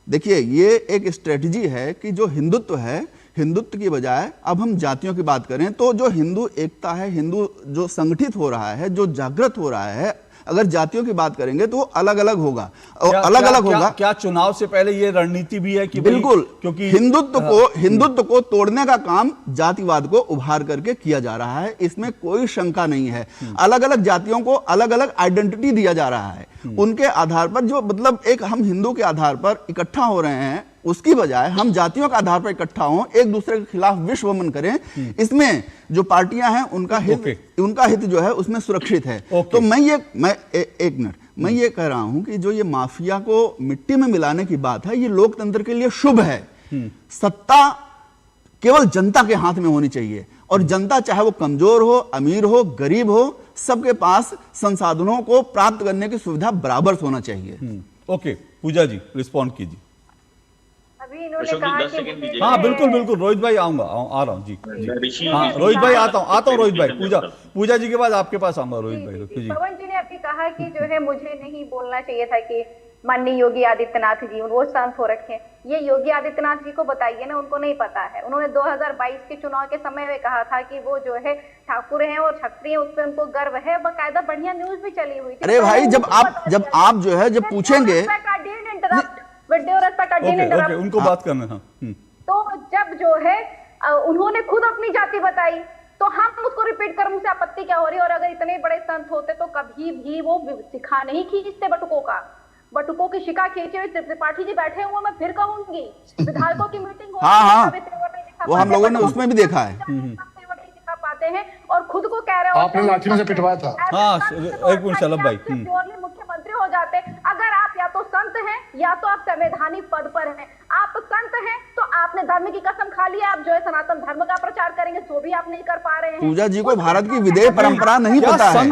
P: देखिए, ये एक स्ट्रेटजी है कि जो हिंदुत्व है, हिंदुत्व की बजाय अब हम जातियों की बात करें, तो जो हिंदू एकता है, हिंदू जो संगठित हो रहा है, जो जागृत हो रहा है, अगर जातियों की बात करेंगे तो वो अलग अलग होगा, और अलग अलग होगा।
A: क्या चुनाव से पहले ये रणनीति भी है कि
P: बिल्कुल,
A: क्योंकि
P: हिंदुत्व को तोड़ने का काम जातिवाद को उभार करके किया जा रहा है, इसमें कोई शंका नहीं है। अलग अलग जातियों को अलग अलग आइडेंटिटी दिया जा रहा है, उनके आधार पर, जो मतलब एक हम हिंदू के आधार पर इकट्ठा हो रहे हैं, उसकी बजाय हम जातियों के आधार पर इकट्ठा हों, एक दूसरे के खिलाफ विश्वमन करें। इसमें जो पार्टियां हैं उनका हित जो है उसमें सुरक्षित है। तो एक मिनट, मैं ये कह रहा हूं कि जो ये माफिया को मिट्टी में मिलाने की बात है, ये लोकतंत्र के लिए शुभ है। सत्ता केवल जनता के हाथ में होनी चाहिए, और जनता चाहे वो कमजोर हो, अमीर हो, गरीब हो, सबके पास संसाधनों को प्राप्त करने की सुविधा बराबर होना चाहिए।
A: ओके, पूजा जी रिस्पॉन्ड कीजिए।
F: अभी इन्होंने कहा कि
A: हाँ बिल्कुल बिल्कुल, रोहित भाई आऊंगा, आ रहा हूँ जी। हाँ रोहित भाई आता हूँ रोहित भाई, पूजा जी के बाद आपके पास आऊंगा रोहित भाई।
F: पवन जी ने अभी कहा कि जो है मुझे नहीं बोलना चाहिए था कि माननीय योगी आदित्यनाथ जी वो शांत हो रखे। ये योगी आदित्यनाथ जी को बताइए ना, उनको नहीं पता है। उन्होंने 2022 के चुनाव के समय में कहा था कि वो जो है ठाकुर हैं और क्षत्रिय, उस पर उनको गर्व है। बाकायदा बढ़िया न्यूज भी चली हुई थी।
P: अरे भाई, जब आप जो है जब पूछेंगे,
A: उनको बात करना था।
F: तो जब जो है उन्होंने खुद अपनी जाति बताई, तो हम उसको रिपीट कर मुझसे आपत्ति क्या हो रही है? और अगर इतने बड़े संत होते तो कभी भी वो शिखा नहीं खींचते बटुकों की शिखा खींचे हुए त्रिपाठी जी बैठे हुए, मैं फिर कहूंगी विधायकों की मीटिंग हो,
P: हाँ, वो हम लोगों ने उसमें भी देखा है।
F: पाते हैं और खुद को कह रहे हो
E: आपने लाठियों से पिटवाया था।
A: हाँ, एक मिनट शलभ भाई।
F: मुख्यमंत्री हो जाते। अगर आप या तो संत हैं या तो आप संवैधानिक पद पर हैं। आप संत हैं तो आपने धर्म की कसम खा ली, आप जो है सनातन धर्म का प्रचार करेंगे, तो भी आप नहीं कर पा रहे हैं।
P: पूजा जी को भारत की विदेह परंपरा नहीं पता है,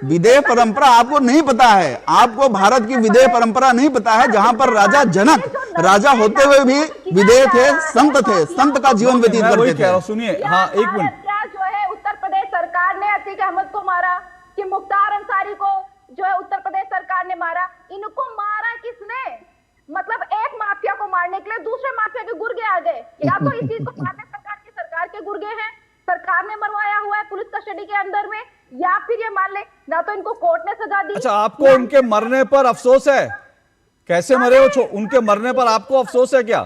P: विदेह परंपरा आपको नहीं पता है, आपको भारत की विदेह परंपरा नहीं पता है, जहां पर राजा जनक राजा होते हुए भी विदेह थे, संत का जीवन व्यतीत करते थे।
A: सुनिए, हाँ एक मिनट।
F: क्या जो है उत्तर प्रदेश सरकार ने अतीक अहमद को मारा कि मुख्तार अंसारी को जो है उत्तर प्रदेश सरकार ने मारा? इनको मारा किसने? मतलब एक माफिया को मारने के लिए दूसरे माफिया के गुर्गे आ गए। या तो इस चीज को भारत सरकार के गुर्गे हैं, सरकार ने मरवाया हुआ है पुलिस कस्टडी के अंदर में, या फिर ये मान ले ना तो इनको कोर्ट ने सजा दी।
A: अच्छा, आपको उनके मरने पर अफसोस है? कैसे मरे हो? उनके मरने पर आपको अफसोस है क्या?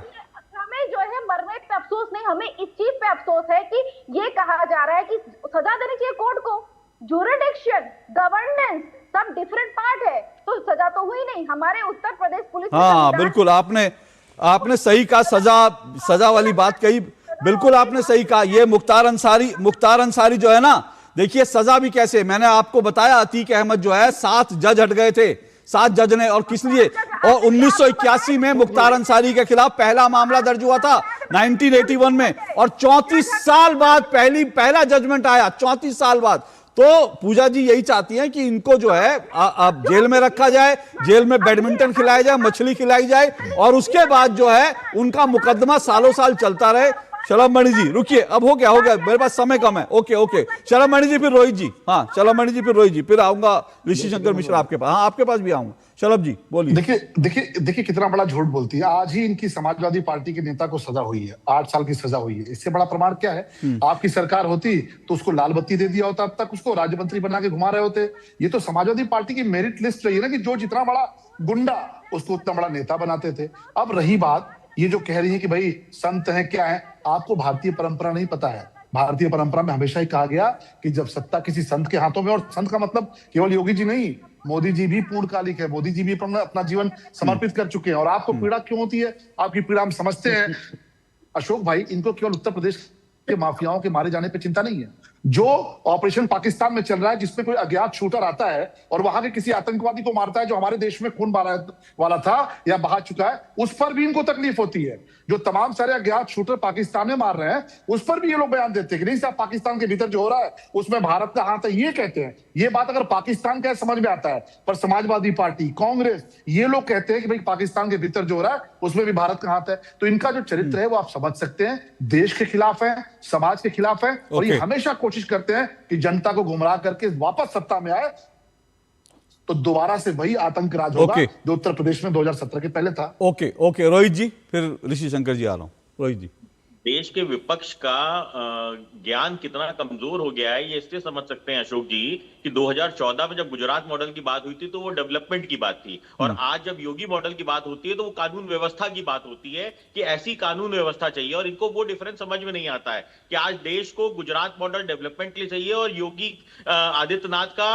F: हमें जो है मरने पे अफसोस नहीं, हमें इस चीज पे अफसोस है कि ये कहा जा रहा है कि सजा देनी चाहिए कोर्ट को। ज्यूरिडिक्शन, गवर्नेंस सब डिफरेंट पार्ट है, तो सजा तो हुई नहीं। हमारे उत्तर प्रदेश पुलिस,
A: हाँ बिल्कुल, आपने सही कहा, सजा वाली बात कही, बिल्कुल आपने सही कहा। ये मुख्तार अंसारी जो है ना, देखिए सजा भी कैसे, मैंने आपको बताया अतीक अहमद जो है 7 जज हट गए थे, 7 जज ने, और किस लिए? और 1981 में मुख्तार अंसारी के खिलाफ पहला मामला दर्ज हुआ था 1981 में, और 34 साल बाद पहला जजमेंट आया, 34 साल बाद। तो पूजा जी यही चाहती हैं कि इनको जो है अब जेल में रखा जाए, जेल में बैडमिंटन खिलाया जाए, मछली खिलाई जाए, और उसके बाद जो है उनका मुकदमा सालों साल चलता रहे। शलभ मणि जी रुकिए, अब हो गया, मेरे पास समय कम है। ओके, शलभ मणि जी फिर रोहित जी, हाँ शलभ मणि जी फिर रोहित जी, फिर आऊंगा ऋषि शंकर मिश्रा आपके पास, हाँ आपके पास भी आऊंगा। शलभ जी बोलिए।
E: देखिए कितना बड़ा झूठ बोलती है। आज ही इनकी समाजवादी पार्टी के नेता को सजा हुई है, 8 साल की सजा हुई है। इससे बड़ा प्रमाण क्या है? आपकी सरकार होती तो उसको लाल बत्ती दे दिया होता, अब तक उसको राज्य मंत्री बना के घुमा रहे होते। ये तो समाजवादी पार्टी की मेरिट लिस्ट रही है ना, कि जो जितना बड़ा गुंडा उसको उतना बड़ा नेता बनाते थे। अब रही बात ये जो कह रही है कि भाई संत हैं क्या है, आपको भारतीय परंपरा नहीं पता है। भारतीय परंपरा में हमेशा ही कहा गया कि जब सत्ता किसी संत के हाथों में, और संत का मतलब केवल योगी जी नहीं, मोदी जी भी पूर्णकालिक है, मोदी जी भी अपना जीवन समर्पित कर चुके हैं। और आपको पीड़ा क्यों होती है? आपकी पीड़ा हम समझते हैं अशोक भाई। इनको केवल उत्तर प्रदेश के माफियाओं के मारे जाने पे चिंता नहीं है। जो ऑपरेशन पाकिस्तान में चल रहा है, जिसमें कोई अज्ञात शूटर आता है और वहां के किसी आतंकवादी को मारता है जो हमारे देश में खून वाला था या बहा चुका है, उस पर भी इनको तकलीफ होती है। जो तमाम सारे अज्ञात शूटर पाकिस्तान में मार रहे हैं, उस पर भी ये लोग बयान देते हैं कि नहीं साहब, पाकिस्तान के भीतर जो हो रहा है उसमें भारत का हाथ है, ये कहते हैं। ये बात अगर पाकिस्तान का समझ में आता है, पर समाजवादी पार्टी, कांग्रेस, ये लोग कहते हैं कि भाई पाकिस्तान के भीतर जो हो रहा है उसमें भी भारत का हाथ है। तो इनका जो चरित्र है वो आप समझ सकते हैं, देश के खिलाफ है, समाज के खिलाफ है, और ये हमेशा कोशिश करते हैं कि जनता को गुमराह करके वापस सत्ता में आए तो दोबारा से वही आतंक राज होगा जो उत्तर प्रदेश में 2017 के पहले था।
A: ओके रोहित जी, फिर ऋषि शंकर जी आ रहा हूं। रोहित जी,
G: देश के विपक्ष का ज्ञान कितना कमजोर हो गया है ये इससे समझ सकते हैं अशोक जी कि 2014 में जब गुजरात मॉडल की बात हुई थी तो वो डेवलपमेंट की बात थी, और आज जब योगी मॉडल की बात होती है तो वो कानून व्यवस्था की बात होती है कि ऐसी कानून व्यवस्था चाहिए। और इनको वो डिफरेंस समझ में नहीं आता है कि आज देश को गुजरात मॉडल डेवलपमेंट के लिए चाहिए और योगी आदित्यनाथ का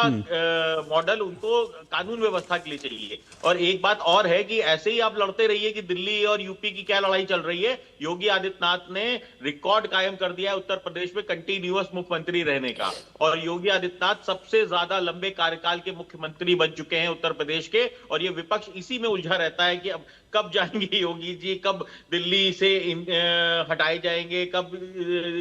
G: मॉडल उनको कानून व्यवस्था के लिए चाहिए। और एक बात और है कि ऐसे ही आप लड़ते रहिए कि दिल्ली और यूपी की क्या लड़ाई चल रही है। योगी आदित्यनाथ ने रिकॉर्ड कायम कर दिया है उत्तर प्रदेश में कंटिन्यूअस मुख्यमंत्री रहने का, और योगी आदित्यनाथ सबसे ज्यादा लंबे कार्यकाल के मुख्यमंत्री बन चुके हैं उत्तर प्रदेश के। और ये विपक्ष इसी में उलझा रहता है कि अब कब जाएंगे योगी जी, कब दिल्ली से हटाए जाएंगे, कब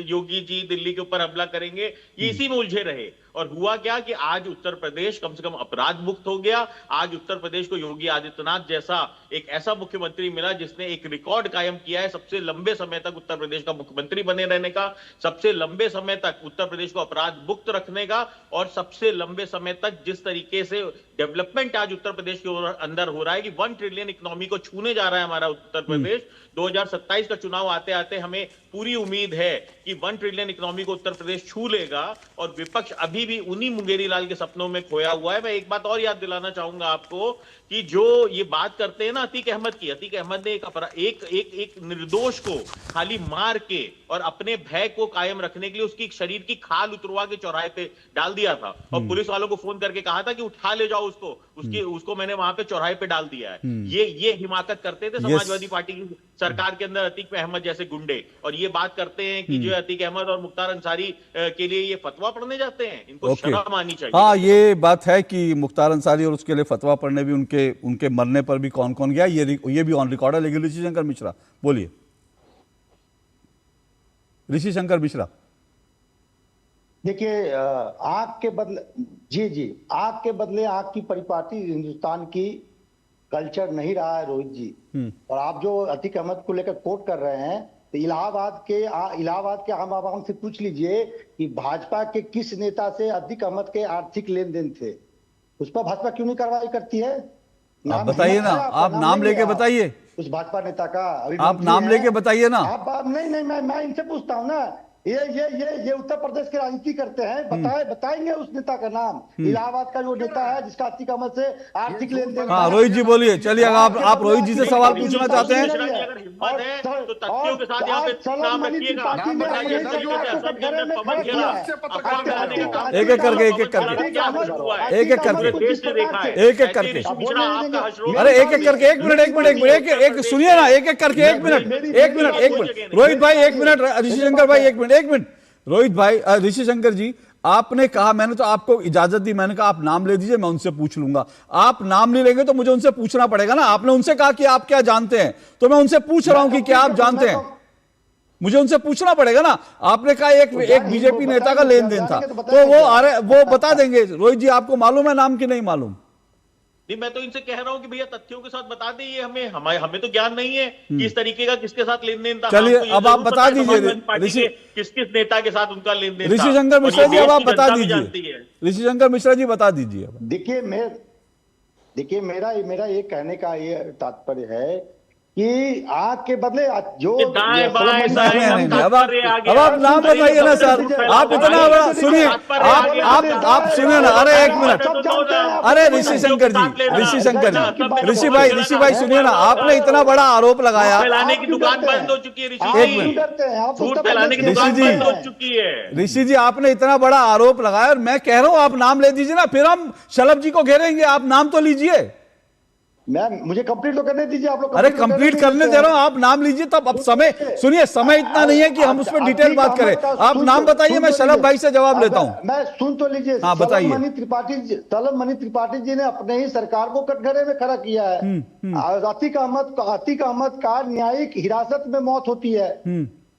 G: योगी जी दिल्ली के ऊपर हमला करेंगे, ये इसी में उलझे रहे। और हुआ क्या कि आज उत्तर प्रदेश कम से कम अपराध मुक्त हो गया। आज उत्तर प्रदेश को योगी आदित्यनाथ जैसा एक ऐसा मुख्यमंत्री मिला जिसने एक रिकॉर्ड कायम किया है सबसे लंबे समय तक उत्तर प्रदेश का मुख्यमंत्री बने रहने का, सबसे लंबे समय तक उत्तर प्रदेश को अपराध मुक्त रखने का, और सबसे लंबे समय तक जिस तरीके से डेवलपमेंट आज उत्तर प्रदेश के अंदर हो रहा है कि 1 ट्रिलियन इकोनॉमी को छूने जा रहा है हमारा उत्तर प्रदेश। 2027 का चुनाव आते आते हमें पूरी उम्मीद है कि 1 ट्रिलियन इकोनॉमी को उत्तर प्रदेश छू लेगा, और विपक्ष अभी भी उन्हीं मुंगेरी लाल के सपनों में खोया हुआ है। मैं एक बात और याद दिलाना चाहूंगा आपको कि जो ये बात करते हैं ना अतीक अहमद की, अतीक अहमद ने एक निर्दोष को खाली मार के और अपने भय को कायम रखने के लिए उसकी शरीर की खाल उतरवा के चौराहे पे डाल दिया था, और पुलिस वालों को फोन करके कहा था कि उठा ले जाओ उसको मैंने वहां पे चौराहे पे डाल दिया है। ये हिमाकत करते थे समाजवादी पार्टी की सरकार के अंदर अतीक अहमद जैसे गुंडे, और ये बात करते हैं कि जो अतीक अहमद और मुख्तार अंसारी के लिए ये फतवा पढ़ने जाते हैं, इनको शर्म आनी चाहिए।
A: हाँ, ये बात है कि मुख्तार अंसारी और उसके लिए फतवा पढ़ने भी उनके मरने पर भी कौन कौन गया, ये भी ऑन रिकॉर्ड है। लेकिन ऋषि शंकर मिश्रा बोलिए। ऋषि शंकर मिश्रा,
H: देखिए, आग के बदले आग के बदले आग की परिपाटी हिंदुस्तान की कल्चर नहीं रहा है रोहित जी। और आप जो अतीक अहमद को लेकर कोट कर रहे हैं, तो इलाहाबाद के आम आवाम से पूछ लीजिए कि भाजपा के किस नेता से अतीक अहमद के आर्थिक लेन देन थे, उस पर भाजपा क्यों नहीं कार्रवाई करती है?
A: आप बताइए ना, आप नाम लेके बताइए
H: उस भाजपा नेता का।
A: आप नाम लेके बताइए ना।
H: आप नहीं, मैं इनसे पूछता हूँ ना, ये उत्तर प्रदेश की राजनीति करते हैं, बताएंगे उस नेता का नाम। इलाहाबाद का जो नेता है जिसका अतीक अहमद से आर्थिक लेन देन।
A: हाँ, रोहित जी बोलिए। चलिए, आप रोहित जी से सवाल पूछना चाहते हैं? एक एक करके अरे एक एक करके एक मिनट सुनिए ना, एक एक करके एक मिनट रोहित भाई, 1 मिनट ऋषि शंकर भाई, 1 मिनट रोहित भाई। ऋषि शंकर जी, आपने कहा, मैंने तो आपको इजाजत दी, मैंने कहा आप नाम ले दीजिए, मैं उनसे पूछ लूंगा। आप नाम नहीं लेंगे तो मुझे उनसे पूछना पड़ेगा ना। आपने उनसे कहा कि आप क्या जानते हैं, तो मैं उनसे पूछ रहा हूं कि क्या आप जानते हैं, मुझे उनसे पूछना पड़ेगा ना। आपने कहा एक बीजेपी नेता का लेन देन था, तो वो बता देंगे। रोहित जी, आपको मालूम है नाम कि नहीं मालूम?
G: नहीं, मैं तो इनसे कह रहा हूं कि भैया तथ्यों के साथ बता दें, ये हमें तो ज्ञान नहीं है कि इस तरीके का किसके साथ लेन देन था।
A: चलिए, अब आप बता दीजिए
G: किस नेता के साथ उनका लेन देन था।
A: ऋषि शंकर मिश्रा जी, अब आप बता दीजिए। ऋषि शंकर मिश्रा जी, बता दीजिए।
H: देखिए, मेरा ये कहने का ये तात्पर्य है कि आग के बदले जो
G: दाएं बाएं
A: अब आप नाम बताइए ना सर, आप इतना बड़ा सुनिए, आप सुनिए ना, अरे एक मिनट, अरे ऋषि शंकर जी, ऋषि भाई सुनिए ना, आपने इतना बड़ा आरोप लगाया,
G: फैलाने की दुकान बंद हो चुकी है झूठ फैलाने की दुकान बंद हो चुकी है।
A: ऋषि जी आपने इतना बड़ा आरोप लगाया और मैं कह रहा हूं आप नाम ले दीजिए ना, फिर हम शलभ जी को घेरेंगे, आप नाम तो लीजिए।
H: मुझे कंप्लीट तो करने दीजिए आप लोग।
A: अरे कंप्लीट करने दे रहा हूं, आप नाम लीजिए तब। अब समय सुनिए, समय इतना नहीं है कि हम उस पर डिटेल बात करें, आप नाम बताइए, मैं शलभ भाई से जवाब लेता हूं।
H: मैं सुन तो लीजिए।
A: हाँ बताइए।
H: तलब मनी त्रिपाठी जी ने अपने ही सरकार को कटघरे में खड़ा किया है। अतीक अहमद का न्यायिक हिरासत में मौत होती है,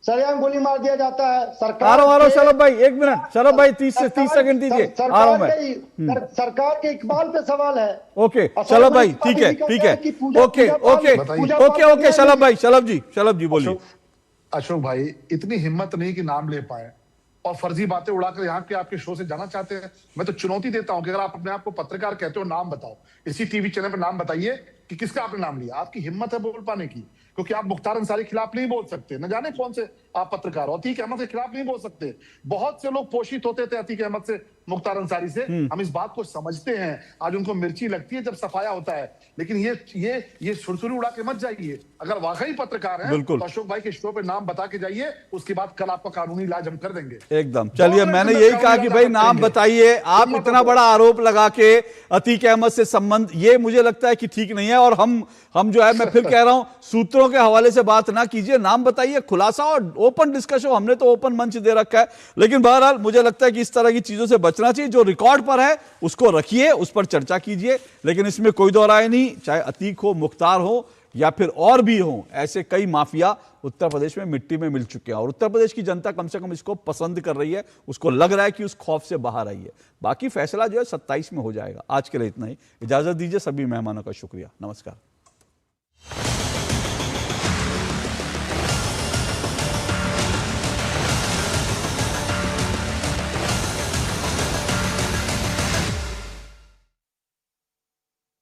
H: सरेआम गोली मार दिया जाता है। सरकार
A: आ रहा शलभ भाई, एक मिनट, शलभ भाई 30 सेकंड दीजिए, आ रहा हूं मैं।
H: सरकार के इकबाल पे सवाल है।
A: ओके शलभ भाई, ठीक है, ओके शलभ जी बोलिए।
E: अशोक भाई इतनी हिम्मत नहीं कि नाम ले पाए और फर्जी बातें उड़ाकर यहाँ के आपके शो से जाना चाहते हैं। मैं तो चुनौती देता हूं कि अगर आप अपने आप को पत्रकार कहते हो, नाम बताओ, इसी टीवी चैनल पर नाम बताइए कि किसका आपने नाम लिया। आपकी हिम्मत है बोल पाने की, क्योंकि आप मुख्तार अंसारी के खिलाफ नहीं बोल सकते, न जाने कौन से आप पत्रकार हो, अतीक अहमद के खिलाफ नहीं बोल सकते। बहुत से लोग पोषित होते थे अतीक अहमद से, मुख्तार अंसारी से, हम इस बात को समझते हैं। आज उनको मिर्ची लगती है जब सफाया होता है, लेकिन ये सुरसुरी उड़ा के मत जाइए। अगर वाकई पत्रकार हैं तो अशोक भाई के शो पे नाम बता के जाइए, उसके बाद कल आपका कानूनी इलाज हम कर देंगे
A: एकदम। चलिए, मैंने यही कहा कि भाई नाम बताइए। आप इतना बड़ा आरोप लगा के अतीक अहमद से संबंध, ये मुझे लगता है कि ठीक नहीं है। और हम जो है, मैं फिर कह रहा हूं, सूत्रों के हवाले से बात ना कीजिए, नाम बताइए, खुलासा और ओपन डिस्कशन। हमने तो ओपन मंच दे रखा है, लेकिन बहरहाल मुझे लगता है कि इस तरह की चीजों से बचना चाहिए। जो रिकॉर्ड पर है उसको रखिए, उस पर चर्चा कीजिए, लेकिन इसमें कोई दो राय नहीं, चाहे अतीक हो, मुख्तार हो या फिर और भी हो, ऐसे कई माफिया उत्तर प्रदेश में मिट्टी में मिल चुके हैं और उत्तर प्रदेश की जनता कम से कम इसको पसंद कर रही है, उसको लग रहा है कि उस खौफ से बाहर आई है। बाकी फैसला जो है 27 में हो जाएगा। आज के लिए इतना ही, इजाजत दीजिए। सभी मेहमानों का शुक्रिया, नमस्कार।